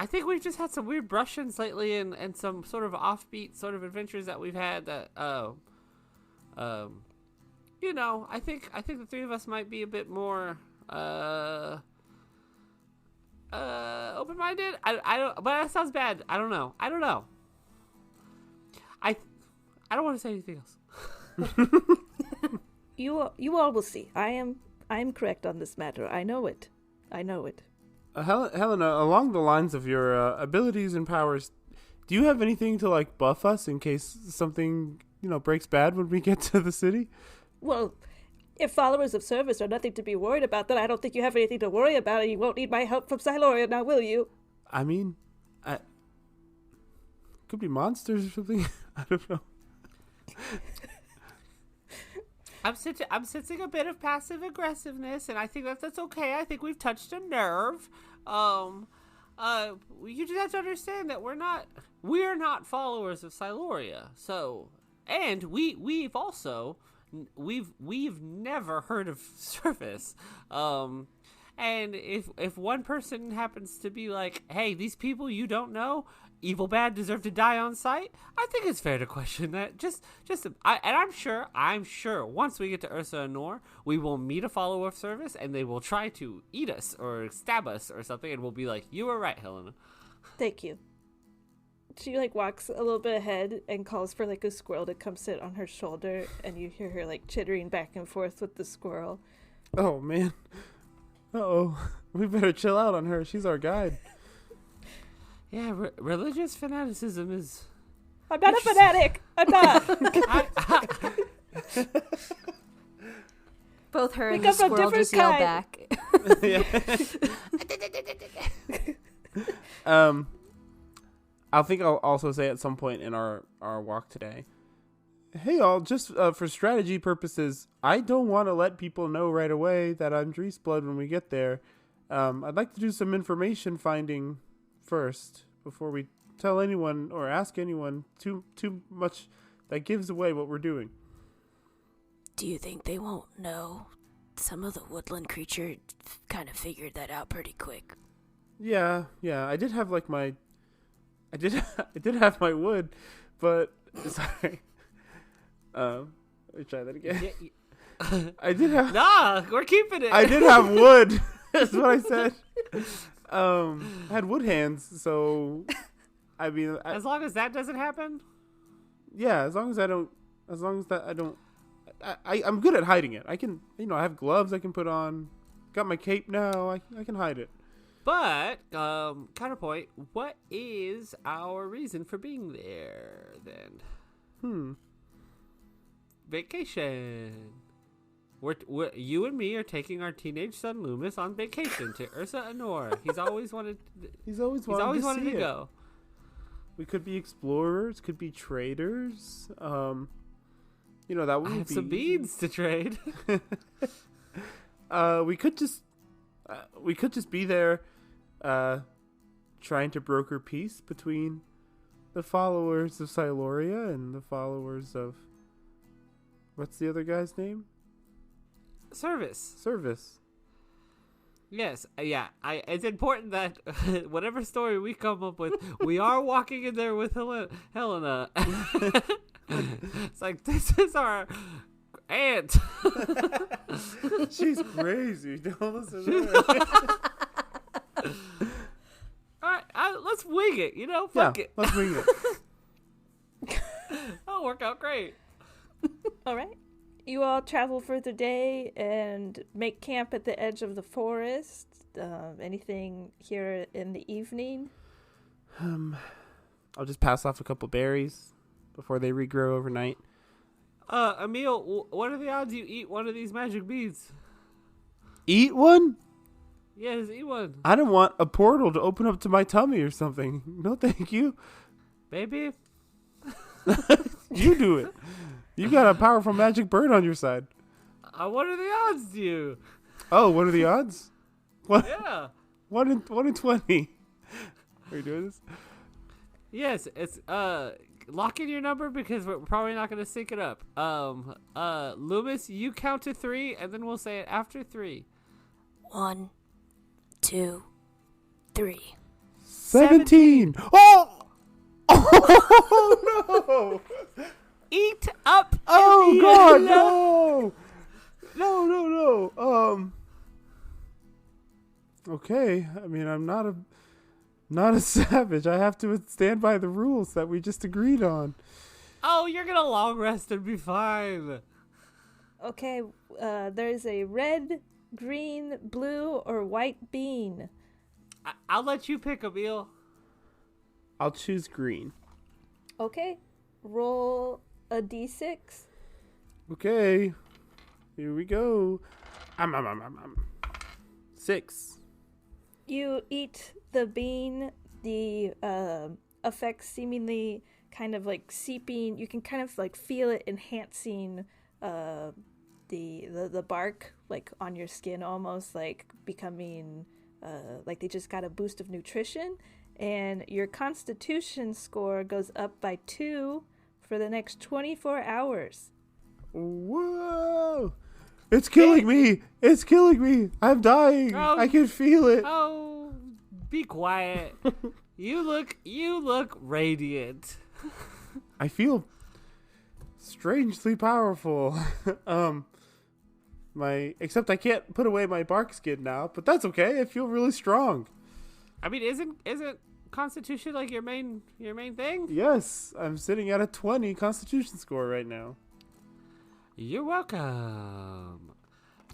think we've just had some weird brush-ins lately and some sort of offbeat sort of adventures that we've had that you know, I think the three of us might be a bit more open-minded. I don't, but that sounds bad. I don't know. I don't want to say anything else. You all will see. I am correct on this matter. I know it. Helena, along the lines of your abilities and powers, do you have anything to like buff us in case something breaks bad when we get to the city? Well, if followers of service are nothing to be worried about, then I don't think you have anything to worry about, and you won't need my help from Siloria now, will you? I mean, could be monsters or something. I don't know. I'm sensing a bit of passive aggressiveness, and I think that's okay. I think we've touched a nerve. You just have to understand that we're not followers of Siloria. So, and we've never heard of service. And if one person happens to be like, hey, these people you don't know, evil bad, deserve to die on sight, I think it's fair to question that. I'm sure once we get to Ursa Anore, we will meet a follower of service and they will try to eat us or stab us or something, and we'll be like, you were right, Helena. Thank you. She walks a little bit ahead and calls for a squirrel to come sit on her shoulder, and you hear her chittering back and forth with the squirrel. Oh man. Uh-oh. We better chill out on her. She's our guide. Yeah, religious fanaticism is... I'm not a fanatic! I'm not! Both her and the squirrel just yell back. I think I'll also say at some point in our walk today, hey all, just for strategy purposes, I don't want to let people know right away that I'm Dreesblood when we get there. I'd like to do some information finding first before we tell anyone or ask anyone too much that gives away what we're doing. Do you think they won't know? Some of the woodland creature kind of figured that out pretty quick. Yeah. I did have my wood, but sorry. Let me try that again. I did have. Nah, we're keeping it. I did have wood. That's what I said. I had wood hands, so I mean. As long as that doesn't happen. Yeah, as long as I don't. I'm good at hiding it. I can, I have gloves I can put on. Got my cape now. I can hide it. But, counterpoint, what is our reason for being there, then? Vacation. You and me are taking our teenage son Loomis on vacation to Ursa Anore. He's always wanted to go. We could be explorers, could be traders. That would I have some beads to trade. We could just be there trying to broker peace between the followers of Siloria and the followers of... What's the other guy's name? Service. Yes, yeah. It's important that whatever story we come up with, we are walking in there with Helena. It's like, this is our aunt. She's crazy. Don't listen to her. All right, let's wing it. Fuck it. Let's wing it. That'll work out great. All right. You all travel for the day and make camp at the edge of the forest. Anything here in the evening? I'll just pass off a couple berries before they regrow overnight. Emil, what are the odds you eat one of these magic beads? Eat one? Yes, eat one. I don't want a portal to open up to my tummy or something. No, thank you. Baby? You do it. You got a powerful magic bird on your side. What are the odds to you? Oh, what are the odds? What? Yeah. 1 in 20. Are you doing this? Yes, it's lock in your number because we're probably not going to sync it up. Loomis, you count to 3 and then we'll say it after 3. 1, 2, 3. 17. Oh! Oh no! Eat up. Oh God, Indiana. no! Okay. I mean, I'm not a savage. I have to stand by the rules that we just agreed on. Oh, you're gonna long rest and be fine. Okay, there's a red, green, blue, or white bean. I'll let you pick, Emil. I'll choose green. Okay, roll a d6. Okay, here we go. 6. You eat the bean. The effects seemingly kind of like seeping. You can kind of like feel it enhancing the bark like on your skin, almost like becoming like they just got a boost of nutrition. And your constitution score goes up by 2 for the next 24 hours. Whoa! It's killing me! It's killing me! I'm dying! Oh, I can feel it! Oh, be quiet. You look radiant. I feel strangely powerful. Except I can't put away my bark skin now, but that's okay. I feel really strong. I mean, isn't Constitution like your main thing? Yes, I'm sitting at a 20 Constitution score right now. You're welcome.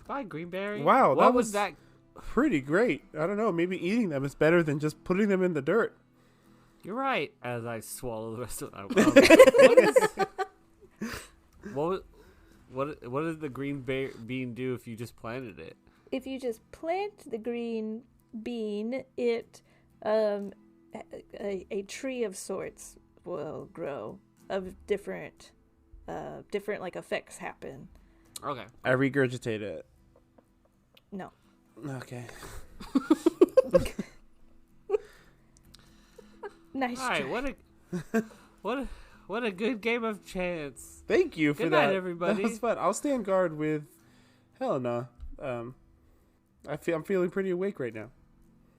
Bye, Greenberry. Wow, what was that? Pretty great. I don't know. Maybe eating them is better than just putting them in the dirt. You're right. As I swallow the rest of what does the green bean do if you just planted it? If you just plant the green bean, it a tree of sorts will grow of different like effects happen. Okay. I regurgitate it. No. Okay. Nice All right, try. what a good game of chance. Thank you for Good that. night, everybody. That was fun. I'll stand guard with Helena. I'm feeling pretty awake right now.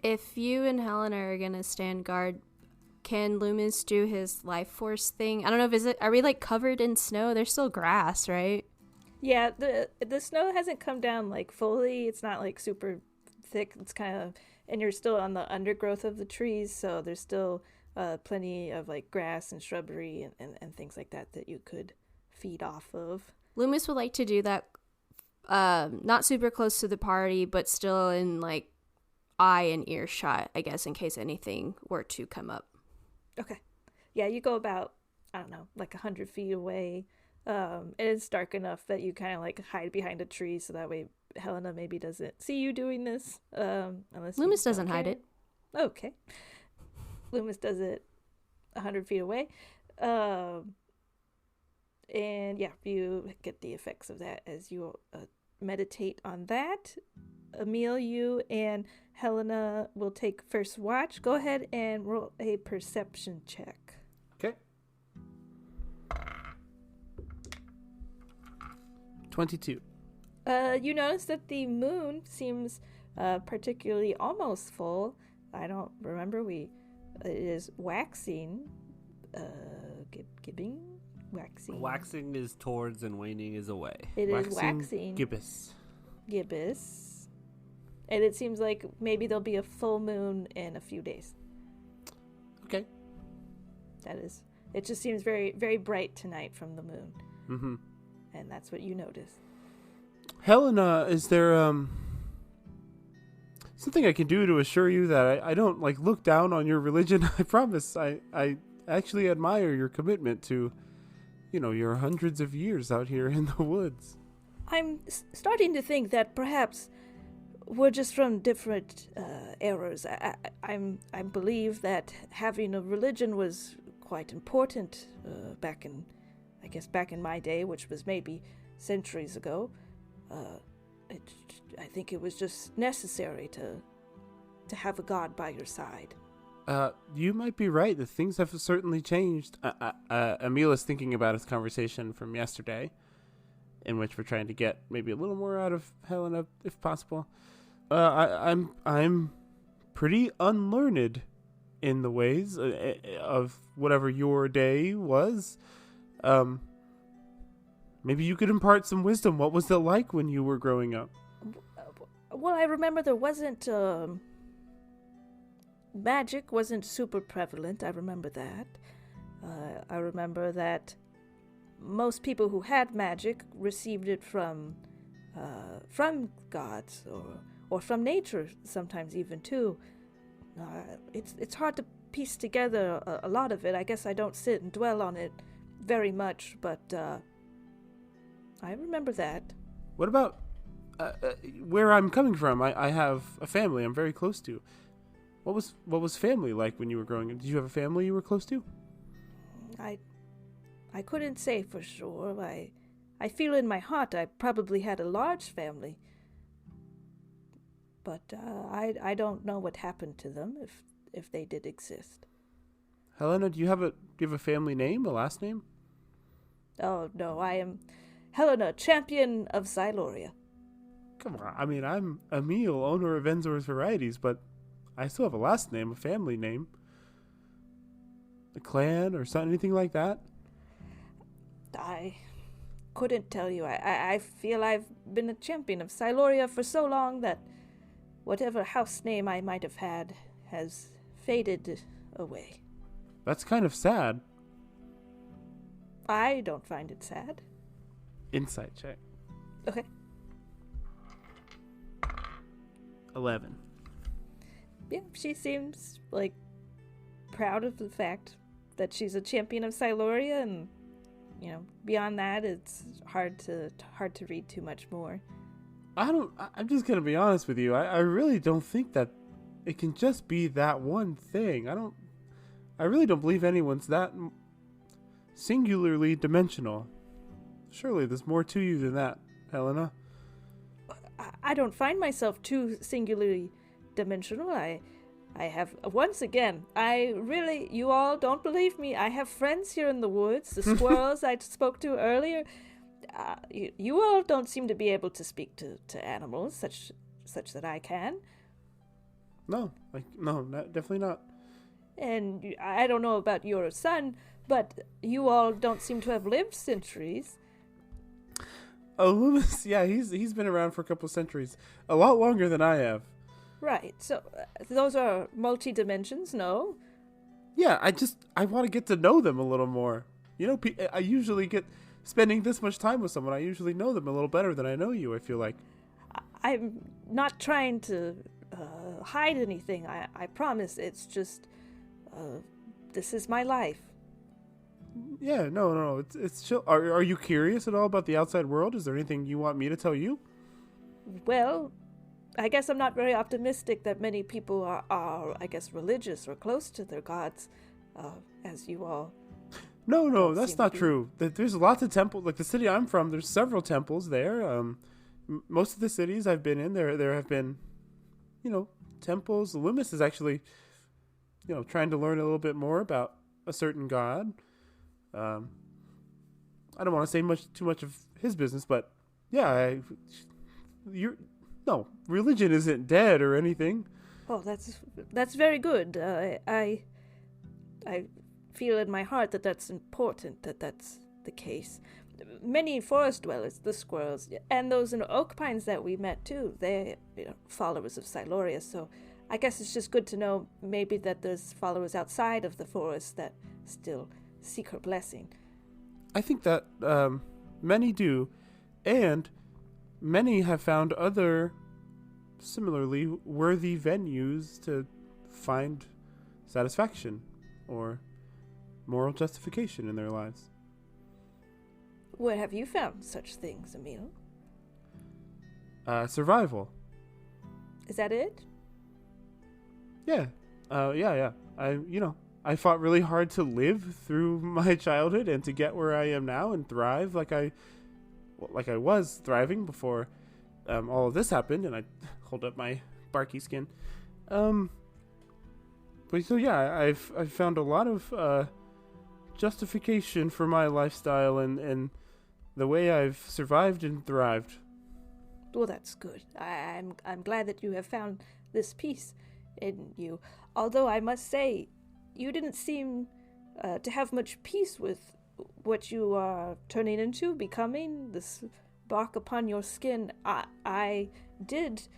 If you and Helena are gonna stand guard, can Loomis do his life force thing? I don't know. Are we like covered in snow? There's still grass, right? Yeah, the snow hasn't come down like fully. It's not like super thick. It's kind of, and you're still on the undergrowth of the trees, so there's still plenty of like grass and shrubbery and things like that you could feed off of. Loomis would like to do that, not super close to the party, but still in like eye and earshot, I guess, in case anything were to come up. Okay. Yeah, you go about, I don't know, like 100 feet away. It's dark enough that you kind of like hide behind a tree so that way Helena maybe doesn't see you doing this. Unless Loomis doesn't hide it. Okay. Loomis does it 100 feet away. And yeah, you get the effects of that as you meditate on that. Emil, you and Helena will take first watch. Go ahead and roll a perception check. 22. You notice that the moon seems particularly almost full. I don't remember. It is waxing. Gibbing? Waxing. Waxing is towards and waning is away. It is waxing. Gibbous. And it seems like maybe there'll be a full moon in a few days. Okay. It just seems very, very bright tonight from the moon. Mm-hmm. And that's what you notice. Helena, is there something I can do to assure you that I don't look down on your religion? I promise. I actually admire your commitment to, your hundreds of years out here in the woods. I'm starting to think that perhaps we're just from different eras. I believe that having a religion was quite important back in my day, which was maybe centuries ago. I think it was just necessary to have a god by your side. You might be right. The things have certainly changed. Emil is thinking about his conversation from yesterday, in which we're trying to get maybe a little more out of Helena, if possible. I'm pretty unlearned in the ways of whatever your day was. Maybe you could impart some wisdom. What was it like when you were growing up? Well, I remember there wasn't magic wasn't super prevalent. I remember that. I remember that most people who had magic received it from gods or from nature, sometimes even too. It's hard to piece together a lot of it. I guess I don't sit and dwell on it very much, but I remember that. What about where I'm coming from? I have a family I'm very close to. What was family like when you were growing up? Did you have a family you were close to? I couldn't say for sure. I feel in my heart I probably had a large family. But I don't know what happened to them if they did exist. Helena, do you have a family name, a last name? Oh no, I am Helena, champion of Xyloria. Come on, I mean, I'm Emil, owner of Enzor's Varieties, but I still have a last name, a family name. A clan or something, anything like that? I couldn't tell you. I feel I've been a champion of Xyloria for so long that whatever house name I might have had has faded away. That's kind of sad. I don't find it sad. Insight check. Okay. 11. Yeah, she seems proud of the fact that she's a champion of Xyloria, and beyond that, it's hard to read too much more. I'm just gonna be honest with you. I really don't think that it can just be that one thing. I really don't believe anyone's that singularly dimensional. Surely there's more to you than that, Helena. I don't find myself too singularly dimensional. I have, once again, you all don't believe me. I have friends here in the woods, the squirrels I spoke to earlier. You all don't seem to be able to speak to animals such that I can. No, definitely not. And I don't know about your son, but you all don't seem to have lived centuries. Oh, Loomis, yeah, he's been around for a couple of centuries. A lot longer than I have. Right, so those are multi-dimensions, no? Yeah, I want to get to know them a little more. I usually get spending this much time with someone. I usually know them a little better than I know you, I feel like. I'm not trying to hide anything, I promise. It's just, this is my life. Yeah, no, it's chill. Are you curious at all about the outside world? Is there anything you want me to tell you? Well, I guess I'm not very optimistic that many people are I guess, religious or close to their gods, as you all. No, that's not true. There's lots of temples. Like the city I'm from, there's several temples there. Most of the cities I've been in, there have been, temples. Loomis is actually, trying to learn a little bit more about a certain god. I don't want to say too much of his business, but Yeah, religion isn't dead or anything. Oh, that's very good. I feel in my heart that that's important, that that's the case. Many forest dwellers, the squirrels, and those in oak pines that we met too, they're followers of Siloria, so I guess it's just good to know maybe that there's followers outside of the forest that still seek her blessing. I think that many do, and many have found other similarly worthy venues to find satisfaction or moral justification in their lives. Where have you found such things, Emil? Survival. Is that it? Yeah. Yeah. I fought really hard to live through my childhood and to get where I am now and thrive like I was thriving before all of this happened, and I hold up my barky skin. But so yeah, I've found a lot of justification for my lifestyle and the way I've survived and thrived. Well, that's good. I'm glad that you have found this peace in you. Although I must say, you didn't seem to have much peace with what you are turning into, becoming, this bark upon your skin. I did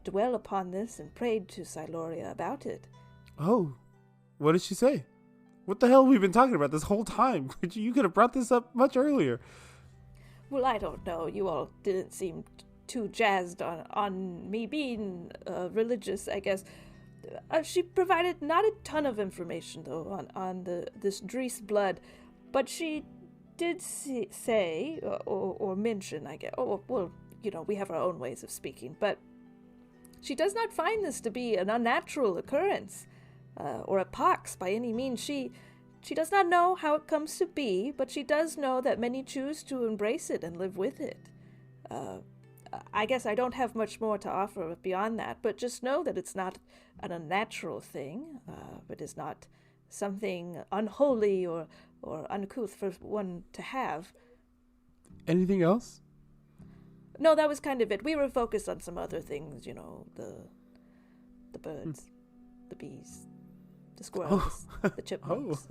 dwell upon this and prayed to Siloria about it. Oh, what did she say? What the hell have we been talking about this whole time? You could have brought this up much earlier. Well, I don't know. You all didn't seem too jazzed on me being religious, I guess. She provided not a ton of information, though, on this Dries blood, but she did say, or mention, I guess, we have our own ways of speaking, but she does not find this to be an unnatural occurrence, or a pox by any means. She does not know how it comes to be, but she does know that many choose to embrace it and live with it. I guess I don't have much more to offer beyond that, but just know that it's not an unnatural thing, but is not something unholy or uncouth for one to have. Anything else? No, that was kind of it. We were focused on some other things, the birds, the bees, the squirrels, the chipmunks,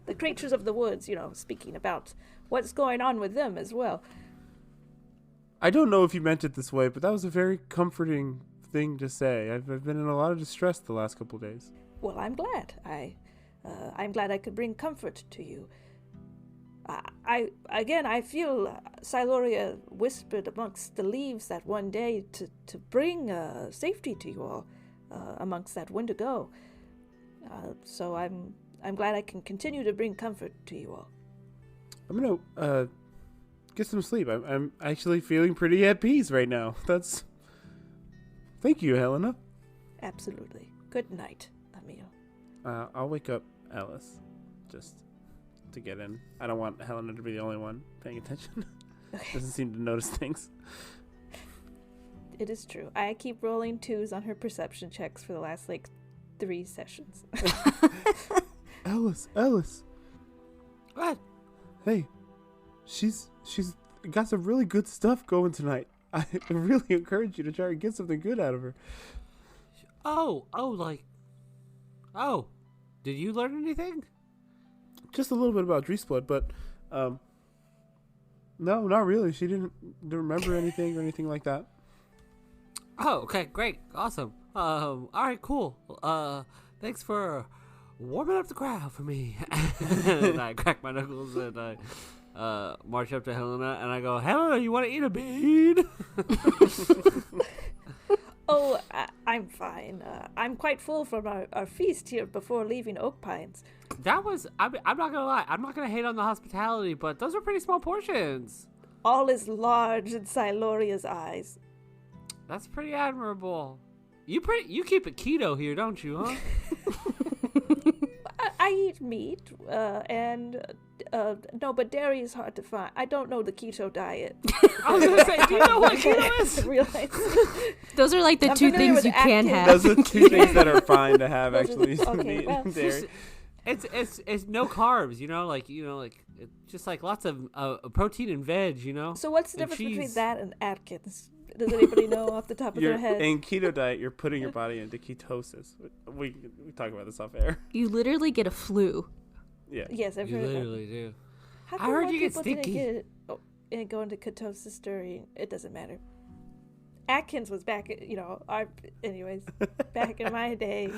the creatures of the woods, speaking about what's going on with them as well. I don't know if you meant it this way, but that was a very comforting thing to say. I've been in a lot of distress the last couple of days. Well, I'm glad. I'm glad I could bring comfort to you. I feel Siloria whispered amongst the leaves that one day to bring safety to you all amongst that Wendigo. So I'm glad I can continue to bring comfort to you all. I'm gonna get some sleep. I'm actually feeling pretty at peace right now. Thank you, Helena. Absolutely. Good night, Emil. I'll wake up Alice, just to get in. I don't want Helena to be the only one paying attention. Okay. Doesn't seem to notice things. It is true. I keep rolling 2s on her perception checks for the last 3 sessions. Alice. What? Hey, she's got some really good stuff going tonight. I really encourage you to try and get something good out of her. Did you learn anything? Just a little bit about Dries blood, but no, not really. She didn't remember anything or anything like that. Oh, okay, great, awesome. All right, cool. Thanks for warming up the crowd for me. And I crack my knuckles and I march up to Helena and I go, Helena, you want to eat a bean? Oh, I'm fine. I'm quite full from our feast here before leaving Oak Pines. I'm not going to lie. I'm not going to hate on the hospitality, but those are pretty small portions. All is large in Siloria's eyes. That's pretty admirable. You keep it keto here, don't you, huh? I eat meat, no, but dairy is hard to find. I don't know the keto diet. I was going to say, do you know what keto is? Those are the two things you can have. Those are two things that are fine to have, actually. Okay, well, dairy. It's no carbs, it's just like lots of protein and veg, So what's the and difference between cheese. that and Atkins? Does anybody know off the top of their head? In keto diet, you're putting your body into ketosis. We talk about this off air. You literally get a flu. Yeah. Yes, I've You heard of that. literally do. How I come heard more you get people didn't stinky. and go into ketosis during? It doesn't matter. Atkins was back, anyways, back in my day.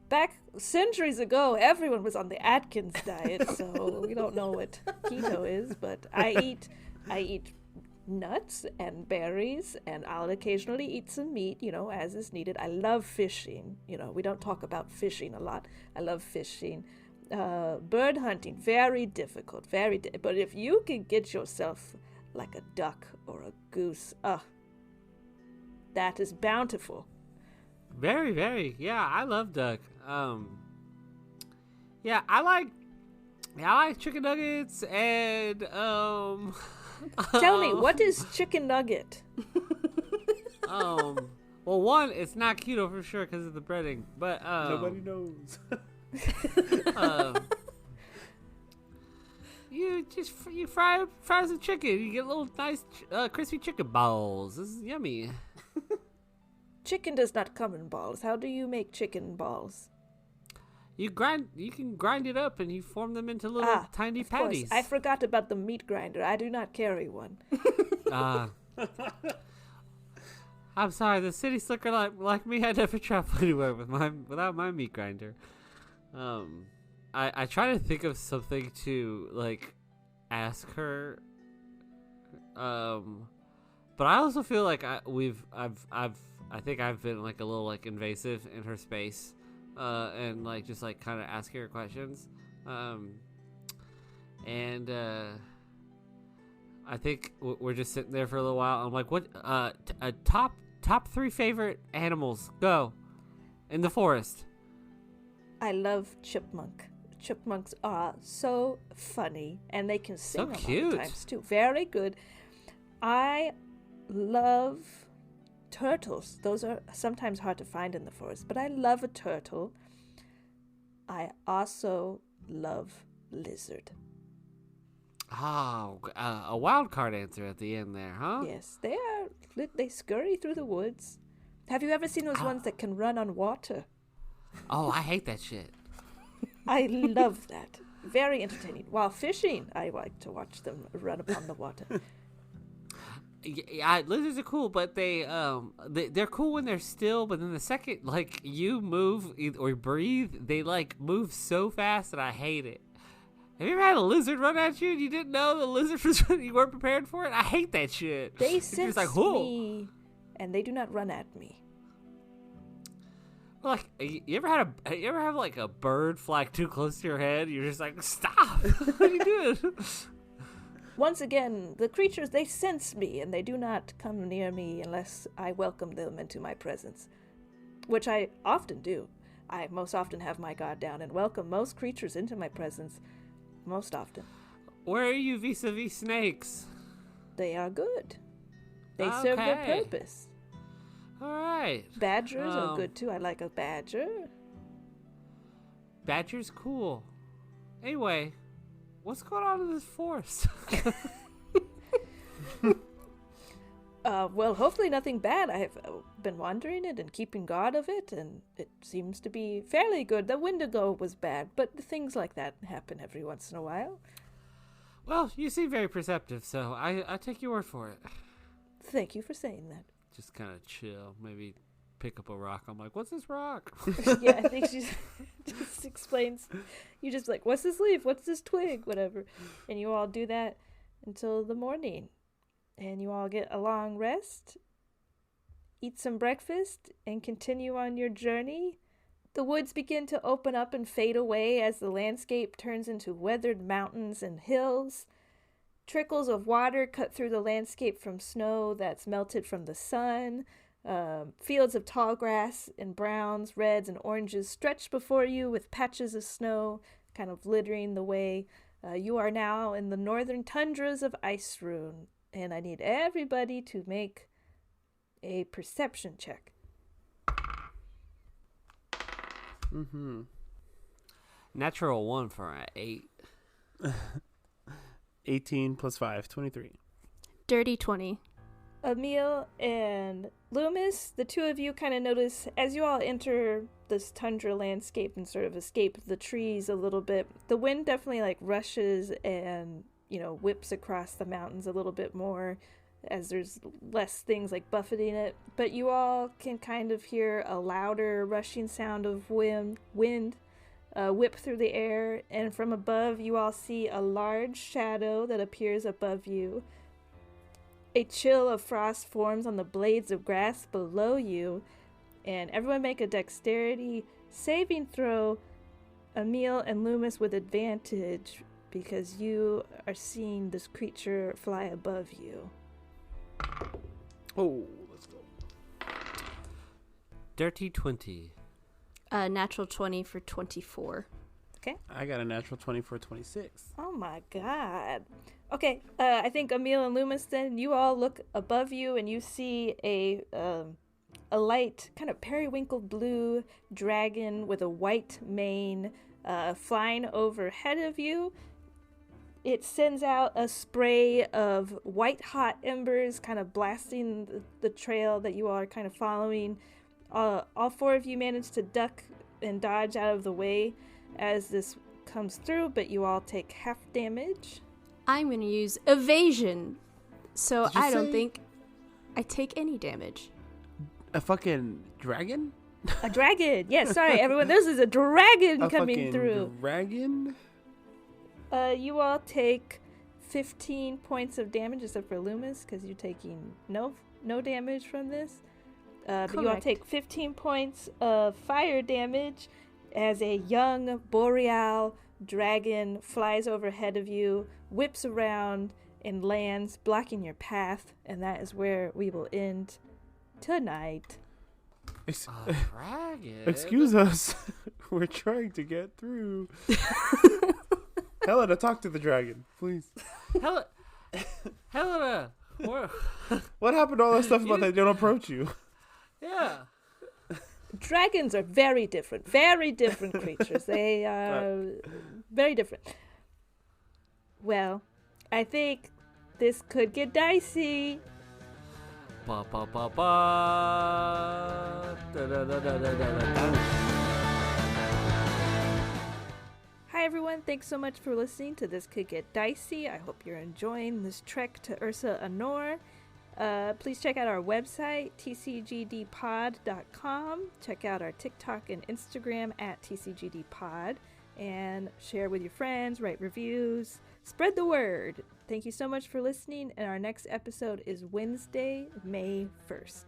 Back centuries ago, everyone was on the Atkins diet, so we don't know what keto is, but I eat nuts and berries, and I'll occasionally eat some meat, as is needed. I love fishing. We don't talk about fishing a lot. I love fishing. Bird hunting, very difficult, but if you can get yourself like a duck or a goose, that is bountiful. Very, very. Yeah, I love duck. Yeah, I like chicken nuggets and Tell me, what is chicken nugget? well, one, it's not keto for sure because of the breading, but Nobody knows. you fry some chicken. You get little nice crispy chicken balls. This is yummy. Chicken does not come in balls. How do you make chicken balls? You can grind it up and you form them into little tiny patties. I forgot about the meat grinder. I do not carry one. I'm sorry, the city slicker like me, I never travel anywhere without my meat grinder. I try to think of something to ask her. But I also feel like I think I've been a little invasive in her space, and just kind of asking her questions, and I think we're just sitting there for a little while. I'm like, what? Top 3 favorite animals? Go in the forest. I love chipmunk. Chipmunks are so funny, and they can sing So a lot cute. of times too. Very good. I love turtles. Those are sometimes hard to find in the forest, but I love a turtle. I also love lizard. Oh, a wild card answer at the end there, huh? Yes, they scurry through the woods. Have you ever seen those ones that can run on water? Oh, I hate that shit. I love that. Very entertaining. While fishing, I like to watch them run upon the water. Yeah, lizards are cool, but they're cool when they're still. But then the second you move or breathe, they move so fast that I hate it. Have you ever had a lizard run at you and you didn't know the lizard was running? You weren't prepared for it? I hate that shit. They sense me, and they do not run at me. You ever have a bird fly too close to your head? You're just like, stop! What are you doing? Once again, the creatures, they sense me, and they do not come near me unless I welcome them into my presence, which I often do. I most often have my guard down and welcome most creatures into my presence, most often. Where are you vis-a-vis snakes? They are good. They serve their purpose. All right. Badgers are good too. I like a badger. Badger's cool. Anyway, what's going on in this forest? Well, hopefully nothing bad. I have been wandering it and keeping guard of it, and it seems to be fairly good. The Wendigo was bad, but things like that happen every once in a while. Well, you seem very perceptive, so I take your word for it. Thank you for saying that. Just kind of chill. Maybe pick up a rock. I'm like, what's this rock? Yeah, I think she just explains. You just like, what's this leaf? What's this twig? Whatever. And you all do that until the morning. And you all get a long rest, eat some breakfast, and continue on your journey. The woods begin to open up and fade away as the landscape turns into weathered mountains and hills. Trickles of water cut through the landscape from snow that's melted from the sun. Fields of tall grass in browns, reds, and oranges stretch before you with patches of snow kind of littering the way. You are now in the northern tundras of Ice Rune, and I need everybody to make a perception check. Mm-hmm. Natural 1 for an 8. 18 plus 5, 23. Dirty 20. Emil and Loomis, the two of you kind of notice as you all enter this tundra landscape and sort of escape the trees a little bit, the wind definitely like rushes and, whips across the mountains a little bit more as there's less things like buffeting it. But you all can kind of hear a louder rushing sound of wind whip through the air, and from above you all see a large shadow that appears above you. A chill of frost forms on the blades of grass below you, and everyone make a dexterity saving throw. Emil and Loomis with advantage because you are seeing this creature fly above you. Oh, let's go. Dirty 20. Natural 20 for 24. Okay. I got a natural 20 for 26. Oh my god. Okay, I think Emil and Loomis, then you all look above you and you see a light, kind of periwinkle blue dragon with a white mane flying overhead of you. It sends out a spray of white hot embers, kind of blasting the trail that you all are kind of following. All four of you manage to duck and dodge out of the way as this comes through, but you all take half damage. I'm going to use evasion, so I don't say think I take any damage. A fucking dragon? A dragon! Yeah, sorry everyone, this is a dragon A coming fucking through. dragon? You all take 15 points of damage, except for Loomis, because you're taking no damage from this. But you all take 15 points of fire damage as a young boreal dragon flies overhead of you, whips around, and lands, blocking your path. And that is where we will end tonight. Dragon? Excuse us. We're trying to get through. Helena, talk to the dragon, please. Helena! What happened to all that stuff about they don't approach you? Yeah. Dragons are very different creatures. They are very different. Well, I think this could get dicey. Ba ba ba ba. Da, da, da, da, da, da, da. Hi everyone, thanks so much for listening to This Could Get Dicey. I hope you're enjoying this trek to Ursa Anore. Please check out our website, tcgdpod.com. Check out our TikTok and Instagram at tcgdpod. And share with your friends, write reviews, spread the word. Thank you so much for listening, and our next episode is Wednesday, May 1st.